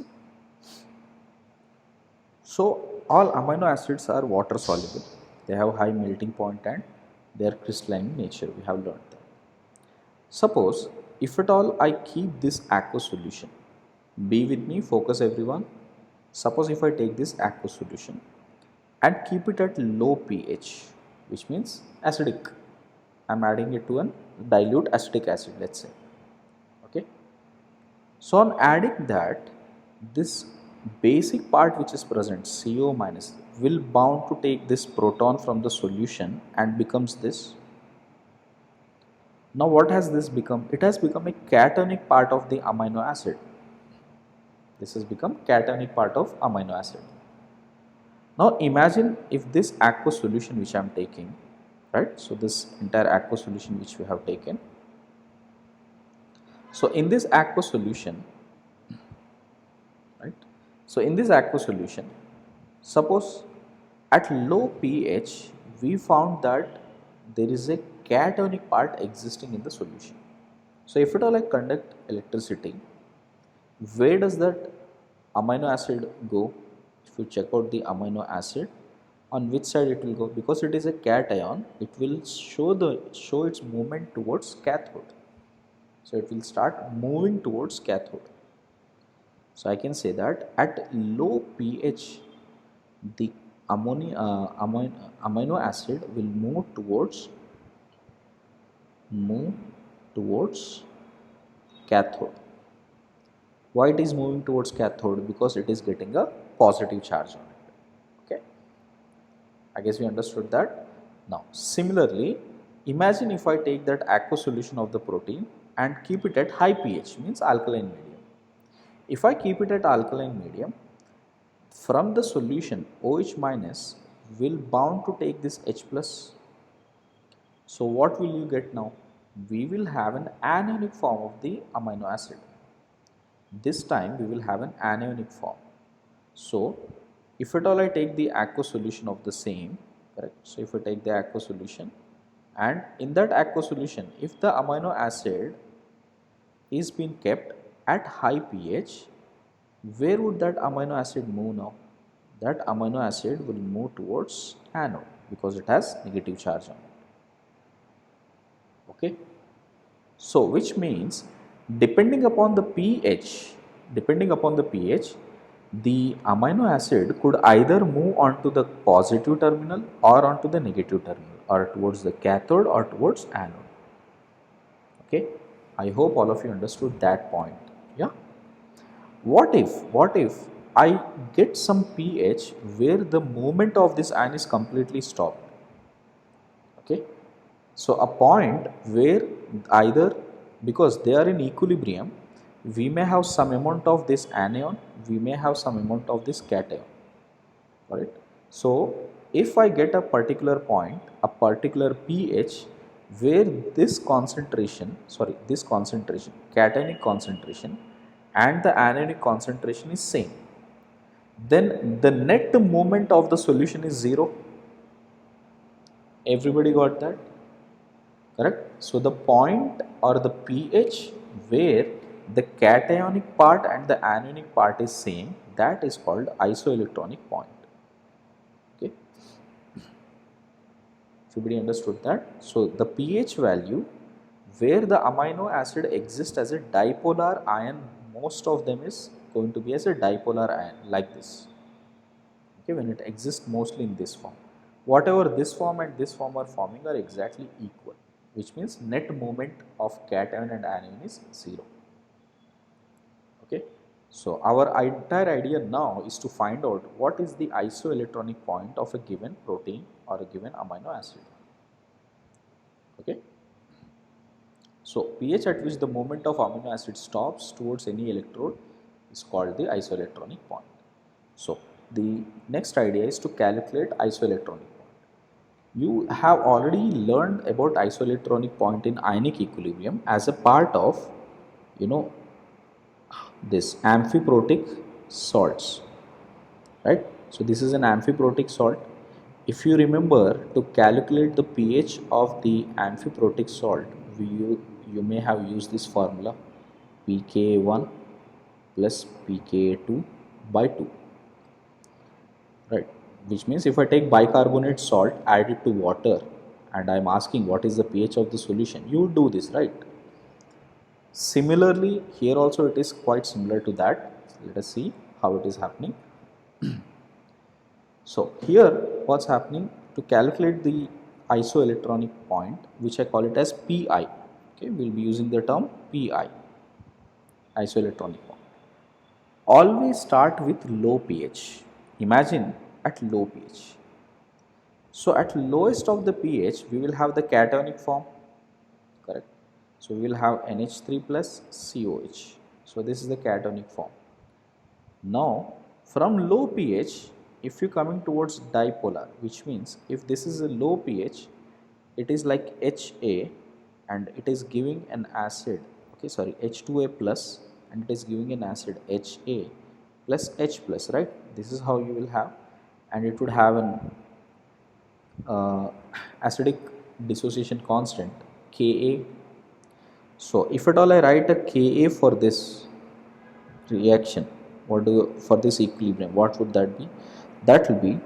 So all amino acids are water soluble. They have high melting point and They are crystalline in nature, we have learned that. Suppose if at all I keep this aqueous solution, be with me, focus everyone. Suppose if I take this aqueous solution and keep it at low pH, which means acidic, I am adding it to a dilute acetic acid, let's say. Okay. So on adding that, this basic part which is present, CO minus, will bound to take this proton from the solution and becomes this. Now what has this become? It has become a cationic part of the amino acid. This has become cationic part of amino acid. Now imagine if this aqueous solution which I am taking, right? So this entire aqueous solution which we have taken. So in this aqueous solution, right? So in this aqueous solution, suppose at low pH we found that there is a cationic part existing in the solution. So if at all I conduct electricity, where does that amino acid go? If you check out the amino acid, on which side it will go? Because it is a cation, it will show its movement towards cathode. So it will start moving towards cathode. So I can say that at low pH, the amino acid will move towards cathode. Why it is moving towards cathode? Because it is getting a positive charge on it. Okay, I guess we understood that. Now similarly, imagine if I take that aqueous solution of the protein and keep it at high pH, means alkaline medium. If I keep it at alkaline medium, from the solution OH minus will bound to take this H plus. So what will you get now? We will have an anionic form of the amino acid. This time we will have an anionic form. So if at all I take the aqueous solution of the same, correct? So if I take the aqueous solution, and in that aqueous solution, if the amino acid is being kept at high pH, where would that amino acid move now? That amino acid will move towards anode because it has negative charge on it. Okay. So which means depending upon the pH, the amino acid could either move onto the positive terminal or onto the negative terminal, or towards the cathode or towards anode. Okay, I hope all of you understood that point. Yeah. What if I get some pH where the movement of this ion is completely stopped? Okay, so a point where either, because they are in equilibrium, we may have some amount of this anion, we may have some amount of this cation. Right? So if I get a particular point, a particular pH where this concentration, cationic concentration and the anionic concentration is same, then the net movement of the solution is 0. Everybody got that? Correct? So the point or the pH where the cationic part and the anionic part is same, that is called isoelectronic point. Okay, everybody understood that? So the pH value where the amino acid exists as a dipolar ion, most of them is going to be as a dipolar ion like this. Okay, when it exists mostly in this form, whatever this form and this form are forming are exactly equal, which means net movement of cation and anion is 0. Okay, so our entire idea now is to find out what is the isoelectronic point of a given protein or a given amino acid. Okay, so pH at which the movement of amino acid stops towards any electrode is called the isoelectronic point. So the next idea is to calculate isoelectronic point. You have already learned about isoelectronic point in ionic equilibrium as a part of, this amphiprotic salts, right? So this is an amphiprotic salt. If you remember, to calculate the pH of the amphiprotic salt, you may have used this formula pKa1 plus pKa2 by 2, right? Which means if I take bicarbonate salt, add it to water and I'm asking what is the pH of the solution, you would do this, right? Similarly, here also it is quite similar to that. Let us see how it is happening. So here what's happening, to calculate the isoelectronic point, which I call it as PI, okay, we'll be using the term PI, isoelectronic point. Always start with low pH. Imagine at low pH. So at lowest of the pH, we will have the cationic form, correct? So we will have NH3 plus COH. So this is the cationic form. Now from low pH, if you coming towards dipolar, which means if this is a low pH, it is like HA and it is giving an acid, okay, sorry, H2A plus, and it is giving an acid HA plus H plus, right? This is how you will have, and it would have an acidic dissociation constant Ka. So if at all I write a Ka for this reaction, what do you, for this equilibrium, what would that be? That will be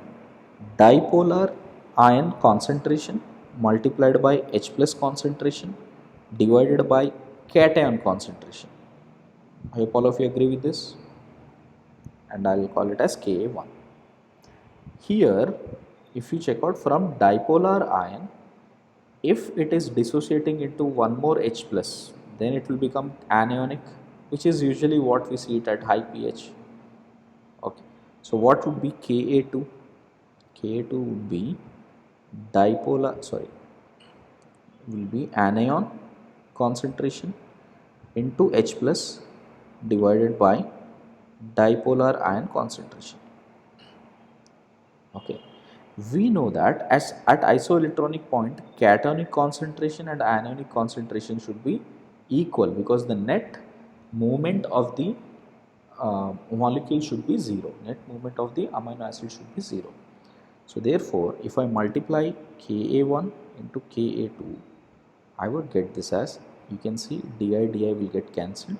dipolar ion concentration multiplied by H plus concentration divided by cation concentration. I hope all of you agree with this, and I will call it as Ka1. Here, if you check out from dipolar ion, if it is dissociating into one more H plus, then it will become anionic, which is usually what we see it at high pH. Okay, so what would be Ka2? Ka2 would be dipolar, sorry, will be anion concentration into H plus divided by dipolar ion concentration. Okay, we know that as at isoelectronic point, cationic concentration and anionic concentration should be equal, because the net movement of the molecule should be 0. Net movement of the amino acid should be 0. So therefore, if I multiply Ka1 into Ka2, I would get this as, you can see di will get cancelled.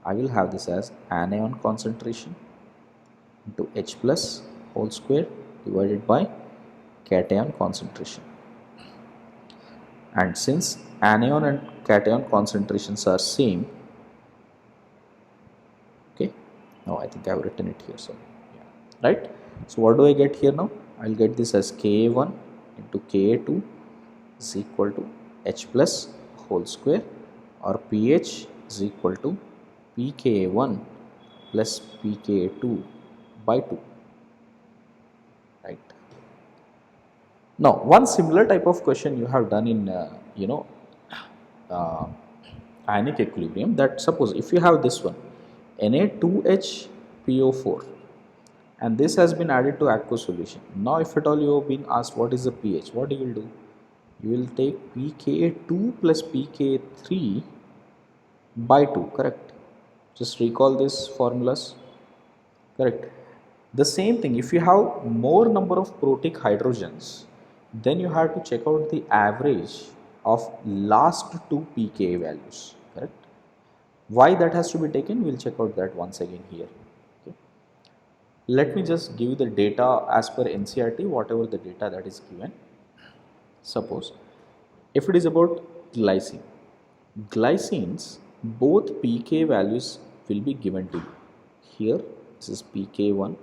I will have this as anion concentration into H plus whole square divided by cation concentration. And since anion and cation concentrations are same, okay, now I think I have written it here, so yeah, right? So what do I get here now? I will get this as Ka1 into Ka2 is equal to H plus whole square, or pH is equal to pKa1 plus pKa2 by 2, right? Now one similar type of question you have done in uh, ionic equilibrium, that suppose if you have this one Na2HPO4 and this has been added to aqueous solution. Now if at all you have been asked what is the pH, what you will do? You will take pKa2 plus pKa3 by 2, correct? Just recall this formulas, correct? The same thing, if you have more number of protic hydrogens, then you have to check out the average of last two pKa values, correct? Why that has to be taken, we'll check out that once again here. Okay. Let me just give you the data as per NCERT, whatever the data that is given. Suppose if it is about glycine, glycines, both pK values will be given to you. Here this is pK1,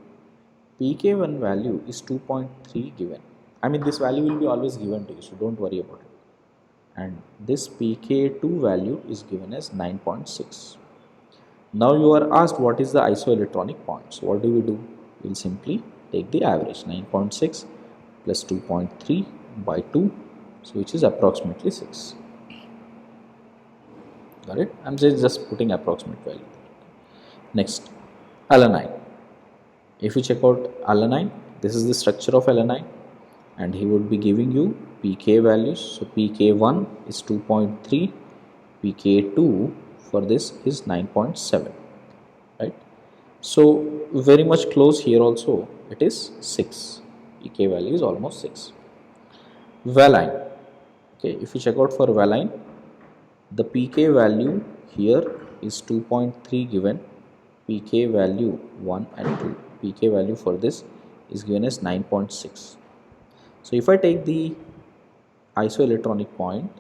pK1 value is 2.3 given. I mean, this value will be always given to you, so don't worry about it. And this pK2 value is given as 9.6. Now you are asked what is the isoelectronic point. So what do? We'll simply take the average, 9.6 plus 2.3 by 2, so which is approximately 6. Got it? I'm just putting approximate value. Next, alanine. If you check out alanine, this is the structure of alanine, and he would be giving you pK values. So pK1 is 2.3, pK2 for this is 9.7, right? So very much close here also, it is 6. pK value is almost 6. Valine. Okay, if you check out for valine, the pK value here is 2.3 given, pK value 1 and 2, pK value for this is given as 9.6. So if I take the isoelectronic point,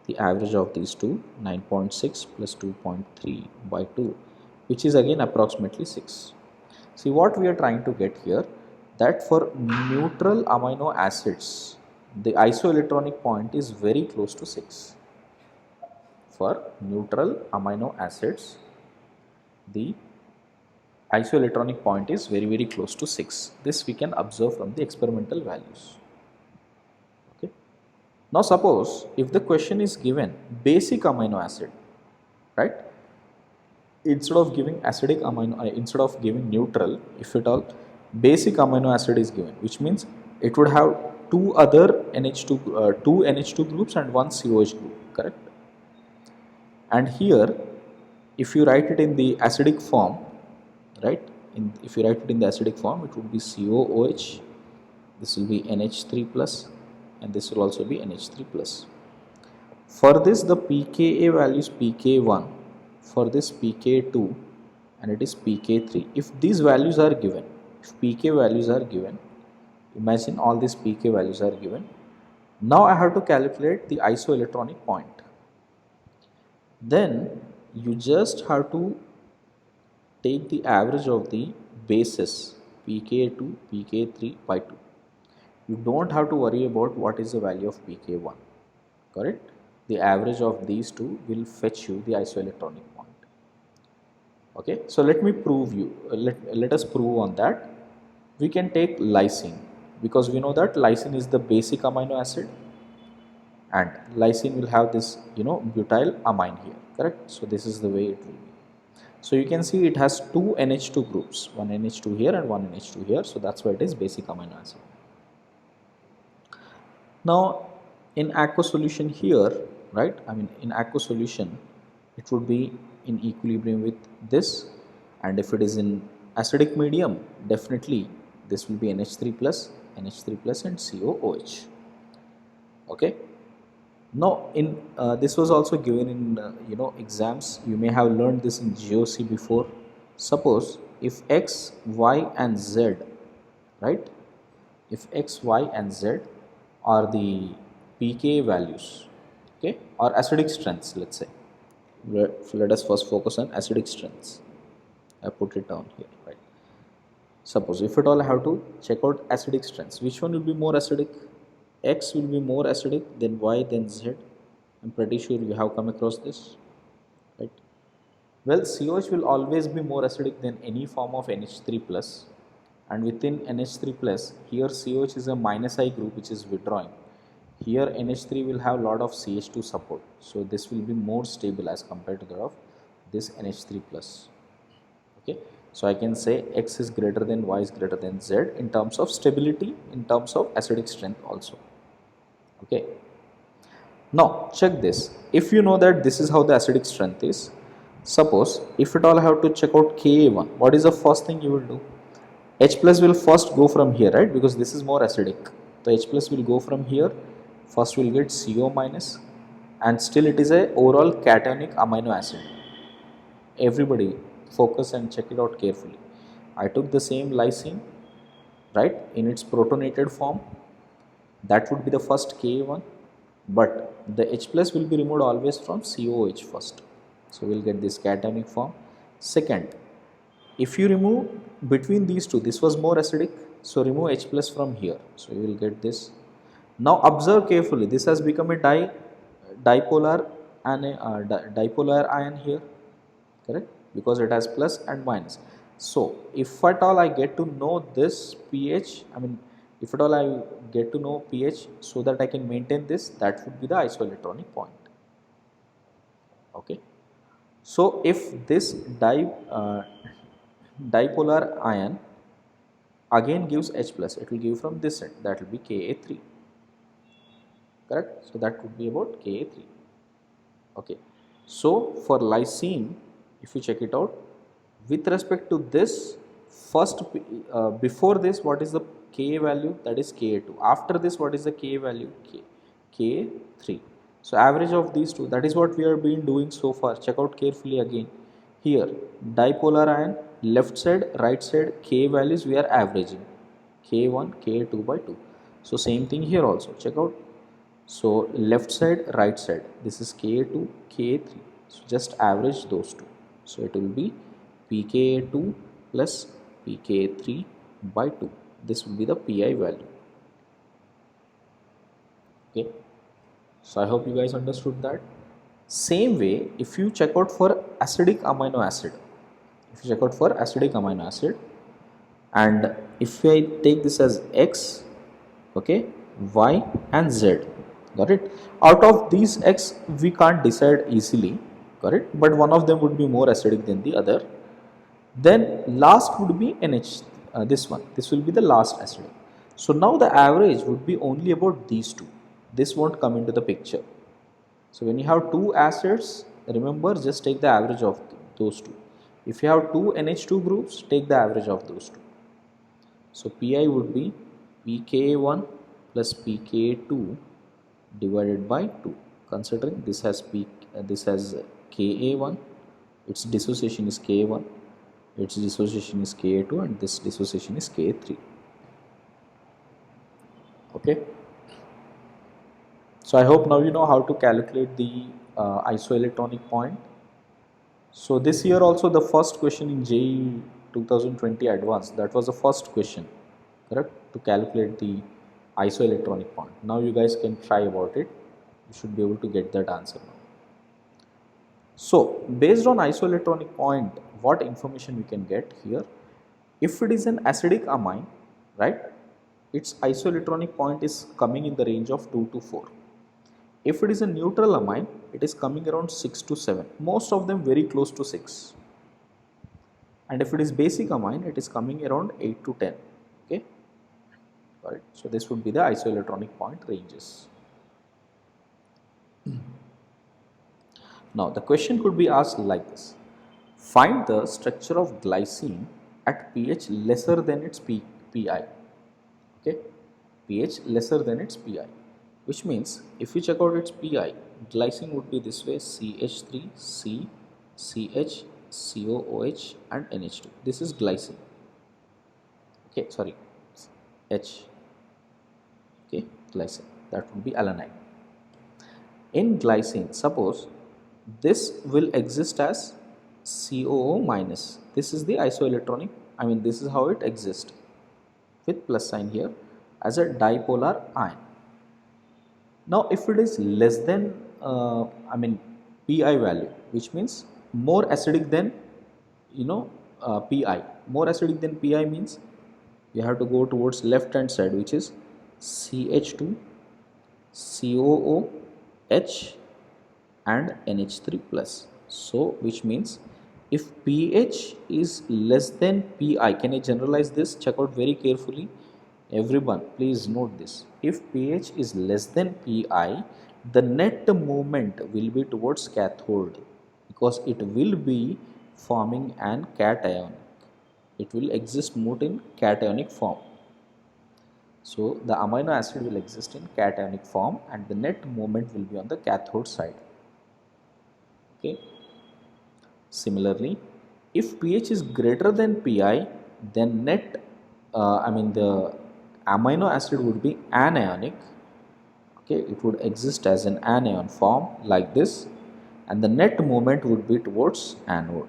the average of these two, 9.6 plus 2.3 by 2, which is again approximately 6. See what we are trying to get here, that for neutral amino acids, the isoelectronic point is very close to 6. For neutral amino acids, the isoelectronic point is very close to 6. This we can observe from the experimental values. Okay. Now suppose if the question is given basic amino acid, right? Instead of giving acidic amino, instead of giving neutral, if at all basic amino acid is given, which means it would have two other NH2, two NH2 groups and one COH group, correct? And here, if you write it in the acidic form, right? If you write it in the acidic form, it would be COOH. This will be NH3 plus, and this will also be NH3 plus. For this, the pKa value is pK1. For this pK2, and it is pK3. If these values are given, if pK values are given, imagine all these pK values are given. Now I have to calculate the isoelectronic point. Then you just have to take the average of the bases pK2, pK3 by 2. You don't have to worry about what is the value of pK1, correct? The average of these two will fetch you the isoelectronic point. Okay, so let me prove you, let us prove on that. We can take lysine, because we know that lysine is the basic amino acid, and lysine will have this, butyl amine here, correct? So this is the way it will be. So you can see it has two NH2 groups, one NH2 here and one NH2 here, so that's why it is basic amino acid. Now in aqueous solution here, right, in aqueous solution it would be in equilibrium with this, and if it is in acidic medium, definitely this will be NH3 plus and COOH. Okay. Now in this was also given in exams. You may have learned this in GOC before. Suppose if X, Y and Z, right, if X, Y and Z are the pK values, okay, or acidic strengths, let's say. Let us first focus on acidic strengths. I put it down here, right? Suppose if at all I have to check out acidic strengths, which one will be more acidic? X will be more acidic than Y than Z. I'm pretty sure you have come across this, right? Well, COH will always be more acidic than any form of NH3 plus, and within NH3 plus, here COH is a minus I group which is withdrawing. Here NH3 will have lot of CH2 support, so this will be more stable as compared to that of this NH3 plus. Okay, so I can say X is greater than Y is greater than Z in terms of stability, in terms of acidic strength also. Okay, now check this. If you know that this is how the acidic strength is, suppose if at all I have to check out Ka1, what is the first thing you will do? H plus will first go from here, right, because this is more acidic. So H plus will go from here, first we will get CO minus, and still it is a overall cationic amino acid. Everybody focus and check it out carefully. I took the same lysine, right, in its protonated form. That would be the first Ka1, but the H plus will be removed always from COH first. So we will get this cationic form. Second, if you remove between these two, this was more acidic, so remove H plus from here. So you will get this. Now observe carefully, this has become a dipolar ion here, correct, because it has plus and minus. So if at all I get to know this pH, if at all I get to know pH so that I can maintain this, that would be the isoelectronic point. Okay, so if this dipolar ion again gives H plus, it will give from this side, that will be Ka3, correct? So that would be about Ka3. Okay, so for lysine, if you check it out, with respect to this first, before this what is the Ka value? That is Ka2. After this what is the Ka value? Ka3. So average of these two, that is what we have been doing so far. Check out carefully again. Here dipolar ion, left side, right side, Ka values we are averaging, K1, K2 by 2. So same thing here also, check out. So left side, right side, this is Ka2, Ka3. So just average those two. So it will be pKa2 plus pKa3 by 2. This will be the Pi value. Okay. So I hope you guys understood that. Same way, if you check out for acidic amino acid, and if I take this as X, okay, Y and Z, got it? Out of these X, we can't decide easily, got it? But one of them would be more acidic than the other. Then last would be NH, this one. This will be the last acidic. So now the average would be only about these two. This won't come into the picture. So when you have two acids, remember just take the average of those two. If you have two NH2 groups, take the average of those two. So Pi would be pK1 plus pK2 divided by 2. Considering this has Ka1, its dissociation is K1, its dissociation is Ka2, and this dissociation is Ka3. Okay. So I hope now you know how to calculate the isoelectronic point. So this year also the first question in JEE 2020 advanced, that was the first question, correct, to calculate the isoelectronic point. Now you guys can try about it. You should be able to get that answer now. So based on isoelectronic point, what information we can get here? If it is an acidic amine, right, its isoelectronic point is coming in the range of 2 to 4. If it is a neutral amine, it is coming around 6 to 7, most of them very close to 6. And if it is basic amine, it is coming around 8 to 10. Okay, all right. So this would be the isoelectronic point ranges. Now the question could be asked like this: find the structure of glycine at pH lesser than its Pi. Okay, pH lesser than its Pi, which means if we check out its Pi, glycine would be this way: CH3, C, CH, COOH and NH2. This is glycine. Okay, sorry, H. Okay, glycine, that would be alanine. In glycine, suppose this will exist as COO minus. This is the isoelectronic, this is how it exists with plus sign here as a dipolar ion. Now if it is less than Pi value, which means more acidic than Pi, more acidic than Pi means you have to go towards left hand side, which is CH2, COOH and NH3 plus. So which means if pH is less than Pi, can I generalize this? Check out very carefully, everyone, please note this. If pH is less than Pi, the net movement will be towards cathode, because it will be forming an cation. It will exist more in cationic form. So the amino acid will exist in cationic form and the net movement will be on the cathode side. Okay. Similarly, if pH is greater than Pi, then the amino acid would be anionic. Okay, it would exist as an anion form like this, and the net movement would be towards anode.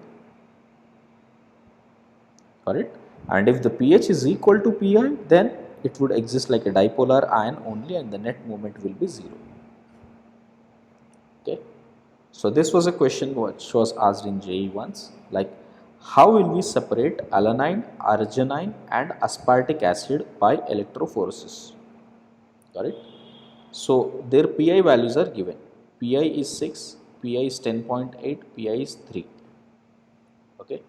Correct? And if the pH is equal to Pi, then it would exist like a dipolar ion only, and the net movement will be 0. Okay. So this was a question which was asked in JEE once, like how will we separate alanine, arginine and aspartic acid by electrophoresis? Got it? So their Pi values are given. Pi is 6, Pi is 10.8, Pi is 3. Okay.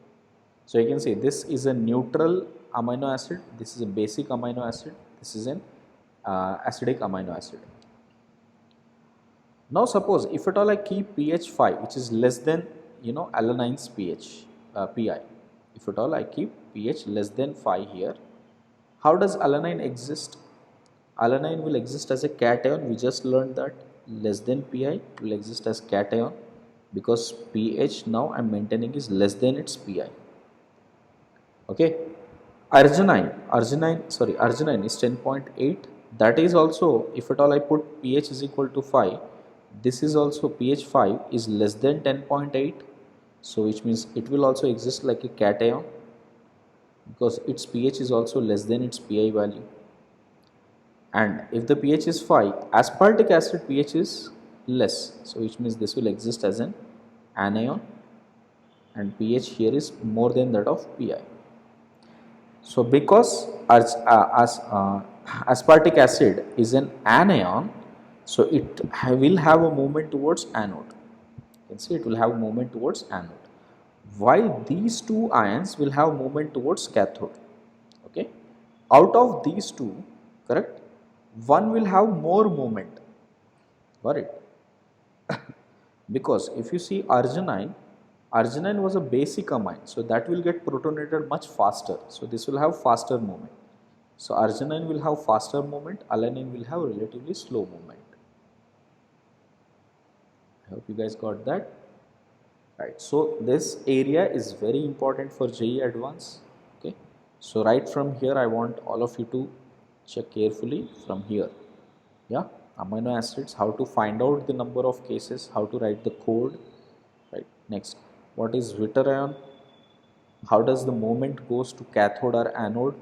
So you can see this is a neutral amino acid, this is a basic amino acid, this is an acidic amino acid. Now suppose if at all I keep pH 5, which is less than alanine's pH, Pi, if at all I keep pH less than 5 here, how does alanine exist? Alanine will exist as a cation. We just learned that less than Pi will exist as cation, because pH now I am maintaining is less than its Pi. Okay. Arginine is 10.8, That is also, if at all I put pH is equal to 5, this is also pH 5 is less than 10.8. So which means it will also exist like a cation, because its pH is also less than its Pi value. And if the pH is 5, aspartic acid pH is less. So which means this will exist as an anion, and pH here is more than that of Pi. So because aspartic acid is an anion, so it will have a movement towards anode. You can see it will have movement towards anode, while these two ions will have movement towards cathode. Okay, out of these two, correct, one will have more movement. Got it? Because if you see arginine was a basic amine, so that will get protonated much faster, so this will have faster movement. So arginine will have faster movement, alanine will have relatively slow movement. I hope you guys got that. Right, so this area is very important for JEE Advanced. Okay, so right from here I want all of you to check carefully from here. Yeah, amino acids, how to find out the number of cases, how to write the code. Right, next, what is Witter ion, how does the movement goes to cathode or anode,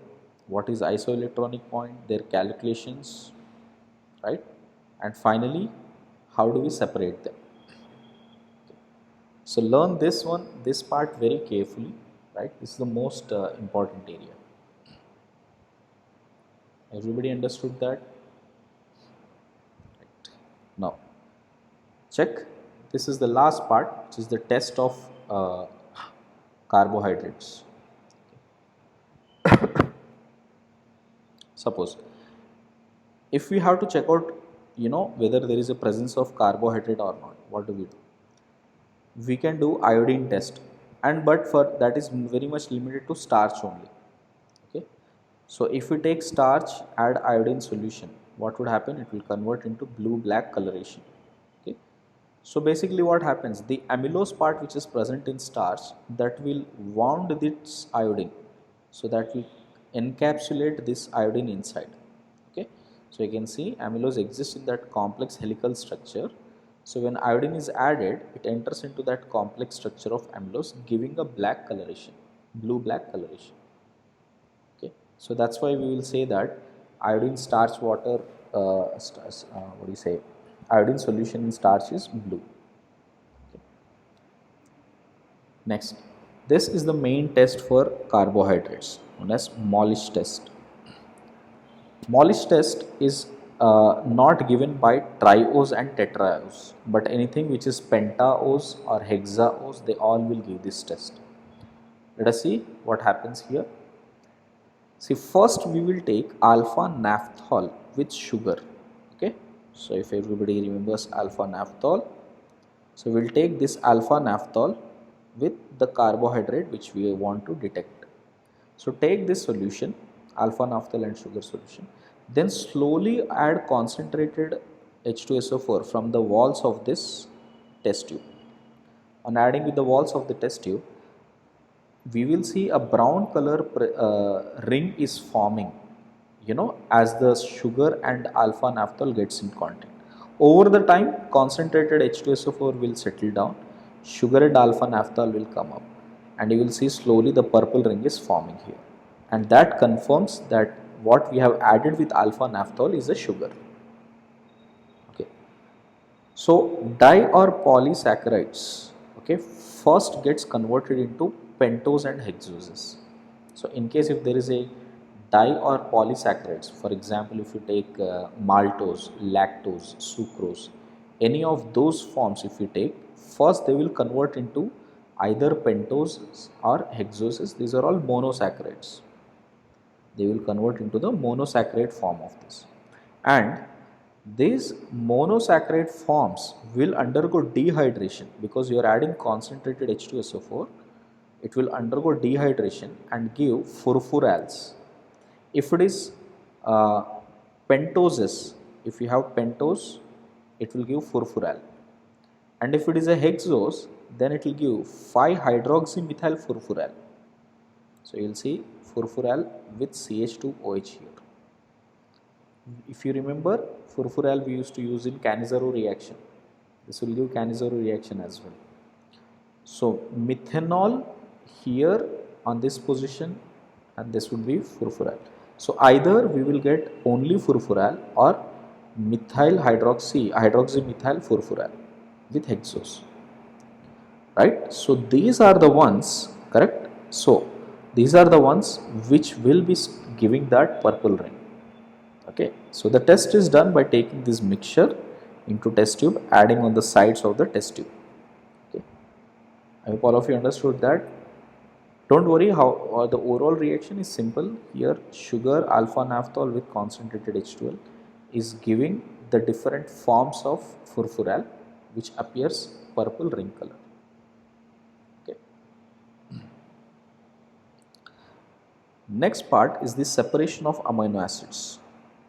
what is isoelectronic point, their calculations, right, and finally how do we separate them. So learn this part very carefully, right? This is the most important area. Everybody understood that? Right. Now, check. This is the last part, which is the test of carbohydrates. Suppose if we have to check out, whether there is a presence of carbohydrate or not, what do? We can do iodine test, and but for that is very much limited to starch only. Okay, so if we take starch, add iodine solution, what would happen? It will convert into blue black coloration. Okay, so basically what happens, the amylose part which is present in starch, that will wound this iodine, so that will encapsulate this iodine inside. Okay, so you can see amylose exists in that complex helical structure. So when iodine is added, it enters into that complex structure of amylose, giving a black coloration, blue black coloration. Okay, so that's why we will say that iodine starch water, what do you say, iodine solution in starch is blue. Okay. Next, this is the main test for carbohydrates, known as Molish test. Molish test is not given by triose and tetraose, but anything which is pentaose or hexaose, they all will give this test. Let us see what happens here. See, first we will take alpha naphthol with sugar. Okay, so if everybody remembers alpha naphthol, so we'll take this alpha naphthol with the carbohydrate which we want to detect. So take this solution, alpha naphthol and sugar solution, then slowly add concentrated H2SO4 from the walls of this test tube. On adding with the walls of the test tube, we will see a brown color ring is forming, as the sugar and alpha naphthol gets in contact. Over the time, concentrated H2SO4 will settle down, sugar and alpha naphthol will come up, and you will see slowly the purple ring is forming here. And that confirms that what we have added with alpha naphthol is a sugar. Okay. So di or polysaccharides, okay, first gets converted into pentose and hexoses. So in case if there is a di or polysaccharides, for example, if you take maltose, lactose, sucrose, any of those forms if you take, first they will convert into either pentoses or hexoses. These are all monosaccharides. They will convert into the monosaccharide form of this. And these monosaccharide forms will undergo dehydration because you are adding concentrated H2SO4. It will undergo dehydration and give furfurals. If it is pentoses, if you have pentose, it will give furfural. And if it is a hexose, then it will give 5-hydroxymethyl furfural. So you will see furfural with CH2OH here. If you remember, furfural we used to use in Cannizzaro reaction. This will give Cannizzaro reaction as well. So methanol here on this position, and this would be furfural. So either we will get only furfural or hydroxymethyl furfural with hexose, right? So these are the ones, correct? So these are the ones which will be giving that purple ring. Okay, so the test is done by taking this mixture into test tube, adding on the sides of the test tube. Okay, I hope all of you understood that. Don't worry, how the overall reaction is simple. Here sugar alpha naphthol with concentrated H2L is giving the different forms of furfural which appears purple ring color. Okay. Next part is the separation of amino acids.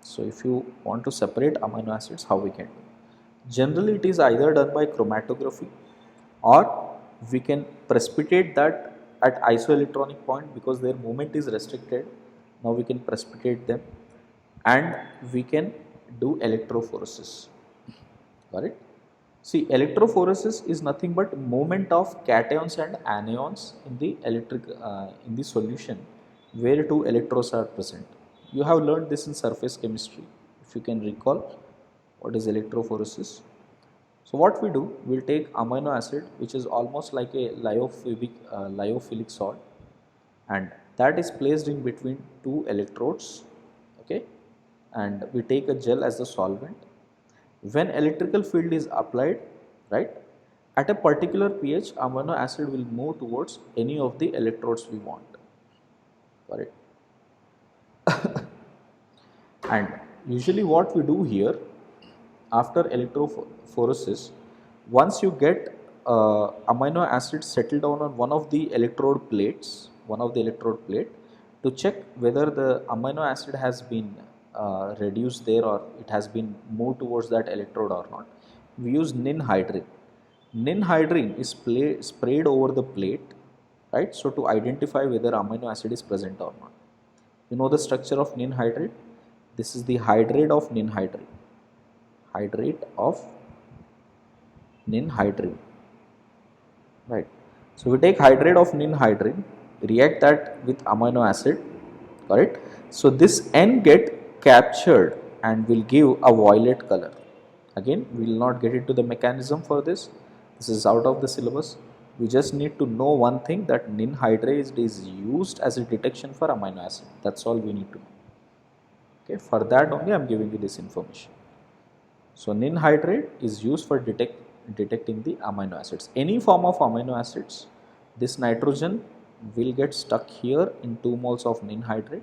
So if you want to separate amino acids, how we can do? Generally it is either done by chromatography, or we can precipitate that at isoelectronic point because their movement is restricted. Now we can precipitate them, and we can do electrophoresis. Got it? See, electrophoresis is nothing but movement of cations and anions in the in the solution where two electrodes are present. You have learned this in surface chemistry, if you can recall what is electrophoresis. So what we do, we'll take amino acid, which is almost like a lyophilic salt, and that is placed in between two electrodes. Okay, and we take a gel as the solvent. When electrical field is applied, right, at a particular pH, amino acid will move towards any of the electrodes we want. Got it? And usually what we do here, after electrophoresis, once you get amino acid settled down on one of the electrode plates, to check whether the amino acid has been reduced there or it has been moved towards that electrode or not, we use ninhydrin. Ninhydrin is sprayed over the plate, right? So to identify whether amino acid is present or not. You know the structure of ninhydrin? This is the hydrate of ninhydrin. Hydrate of ninhydrin, right? So we take hydrate of ninhydrin, react that with amino acid, correct? So this N get captured and will give a violet color. Again, we will not get into the mechanism for this. This is out of the syllabus. We just need to know one thing, that ninhydrate is used as a detection for amino acid. That's all we need to know. Okay, for that only I am giving you this information. So ninhydrate is used for detecting the amino acids. Any form of amino acids, this nitrogen will get stuck here in 2 moles of ninhydrate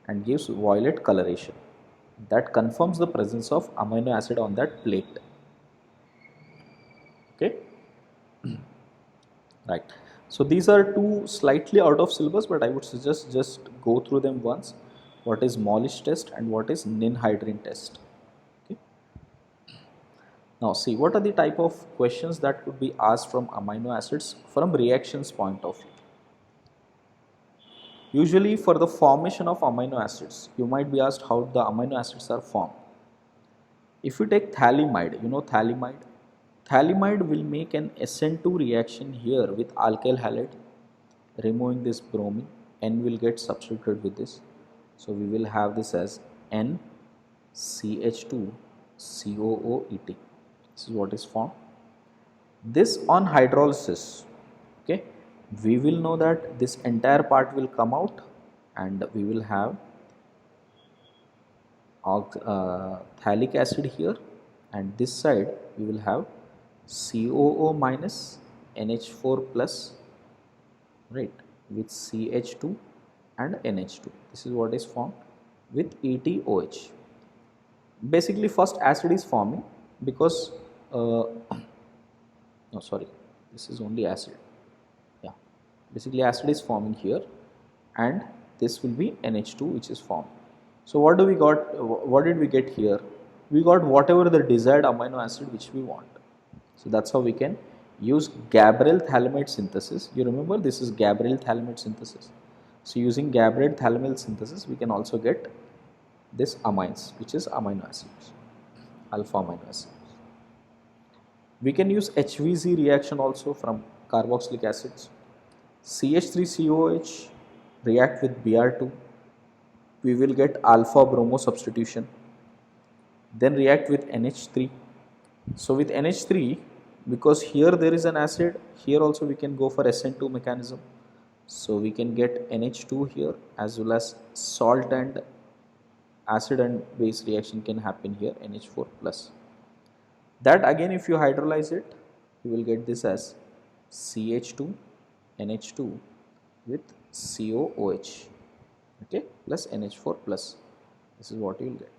and gives violet coloration. That confirms the presence of amino acid on that plate. Okay. Right. So these are two slightly out of syllabus, but I would suggest just go through them once. What is Molish test and what is ninhydrin test. Okay. Now see, what are the type of questions that could be asked from amino acids from reactions point of view. Usually for the formation of amino acids, you might be asked how the amino acids are formed. If you take phthalimide, you know phthalimide? Phthalimide will make an SN2 reaction here with alkyl halide, removing this bromine. N will get substituted with this. So we will have this as NCH2COOET. This is what is formed. This on hydrolysis, okay, we will know that this entire part will come out and we will have phthalic acid here, and this side we will have COO minus NH4 plus, right, with CH2 and NH2. This is what is formed with ETOH. Basically first acid is forming because no, sorry, this is only acid. Yeah, basically acid is forming here and this will be NH2 which is formed. So what do we got? What did we get here? We got whatever the desired amino acid which we want. So that's how we can use Gabriel Thalamate synthesis. You remember this is Gabriel Thalamate synthesis. So using Gabriel Thalamate synthesis, we can also get this amines, which is amino acids, alpha amino acids. We can use HVZ reaction also from carboxylic acids. CH3COH react with Br2, we will get alpha bromo substitution, then react with NH3. So with NH3, because here there is an acid, here also we can go for SN2 mechanism. So we can get NH2 here, as well as salt and acid and base reaction can happen here, NH4 plus. That again, if you hydrolyze it, you will get this as CH2 NH2 with COOH, okay, plus NH4 plus. This is what you will get.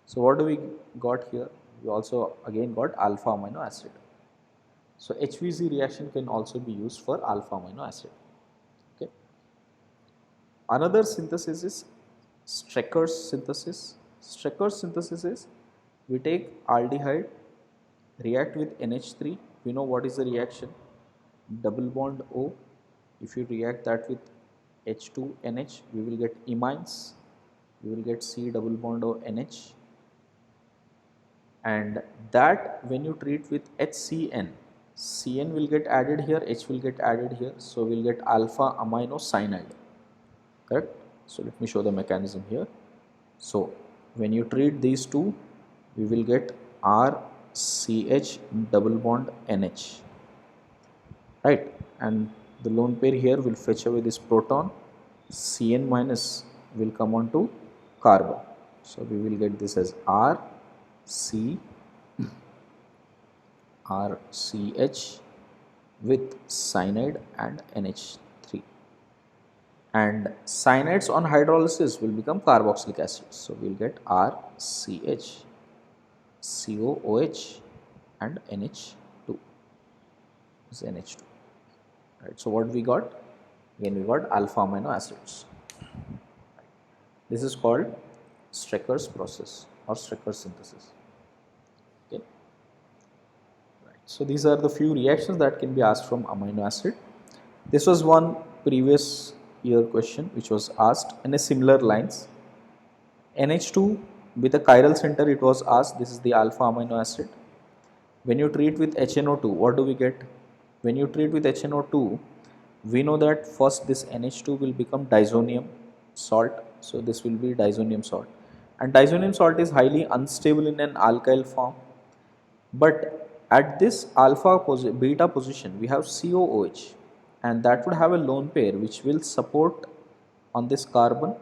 So what do we got here? We also again got alpha amino acid. So HVZ reaction can also be used for alpha amino acid. Okay. Another synthesis is Strecker's synthesis. Strecker's synthesis is we take aldehyde, react with NH3. We know what is the reaction. Double bond O. If you react that with H2NH, we will get imines. We will get C double bond O NH. And that when you treat with HCN, CN will get added here, H will get added here. So we will get alpha amino cyanide. Correct? So let me show the mechanism here. So when you treat these two, we will get RCH double bond NH, right? And the lone pair here will fetch away this proton, Cn minus will come on to carbon. So we will get this as RCH with cyanide and NH3. And cyanides on hydrolysis will become carboxylic acids. So we will get RCH, COOH and NH2. This is NH2. Right. So what we got? Again we got alpha amino acids. This is called Strecker's process or Strecker's synthesis. Okay. Right. So these are the few reactions that can be asked from amino acid. This was one previous year question which was asked in a similar lines. NH2 with a chiral center, it was asked, this is the alpha amino acid. When you treat with HNO2, what do we get? When you treat with HNO2, we know that first this NH2 will become disonium salt. So this will be disonium salt. And disonium salt is highly unstable in an alkyl form. But at this alpha beta position, we have COOH, and that would have a lone pair which will support on this carbon,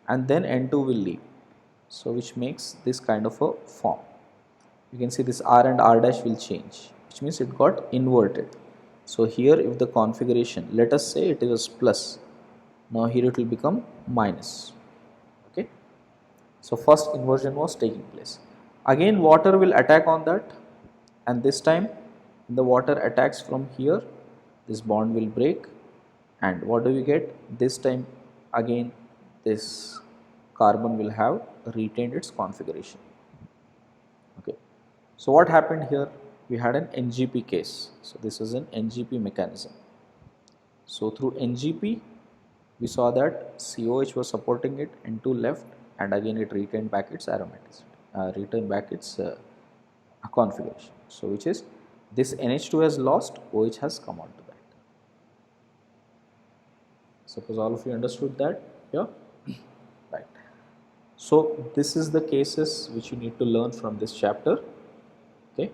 and then N2 will leave. So which makes this kind of a form. You can see this R and R dash will change, which means it got inverted. So here if the configuration, let us say it is plus, now here it will become minus. Okay. So first inversion was taking place. Again water will attack on that, and this time the water attacks from here, this bond will break, and what do we get? This time again this carbon will have retained its configuration. Okay. So what happened here? We had an NGP case. So this is an NGP mechanism. So through NGP, we saw that COH was supporting it, N2 left, and again it retained back its aromaticity, returned back its configuration. So which is this NH2 has lost, OH has come on to that. Suppose all of you understood that here, right? So this is the cases which you need to learn from this chapter. Okay.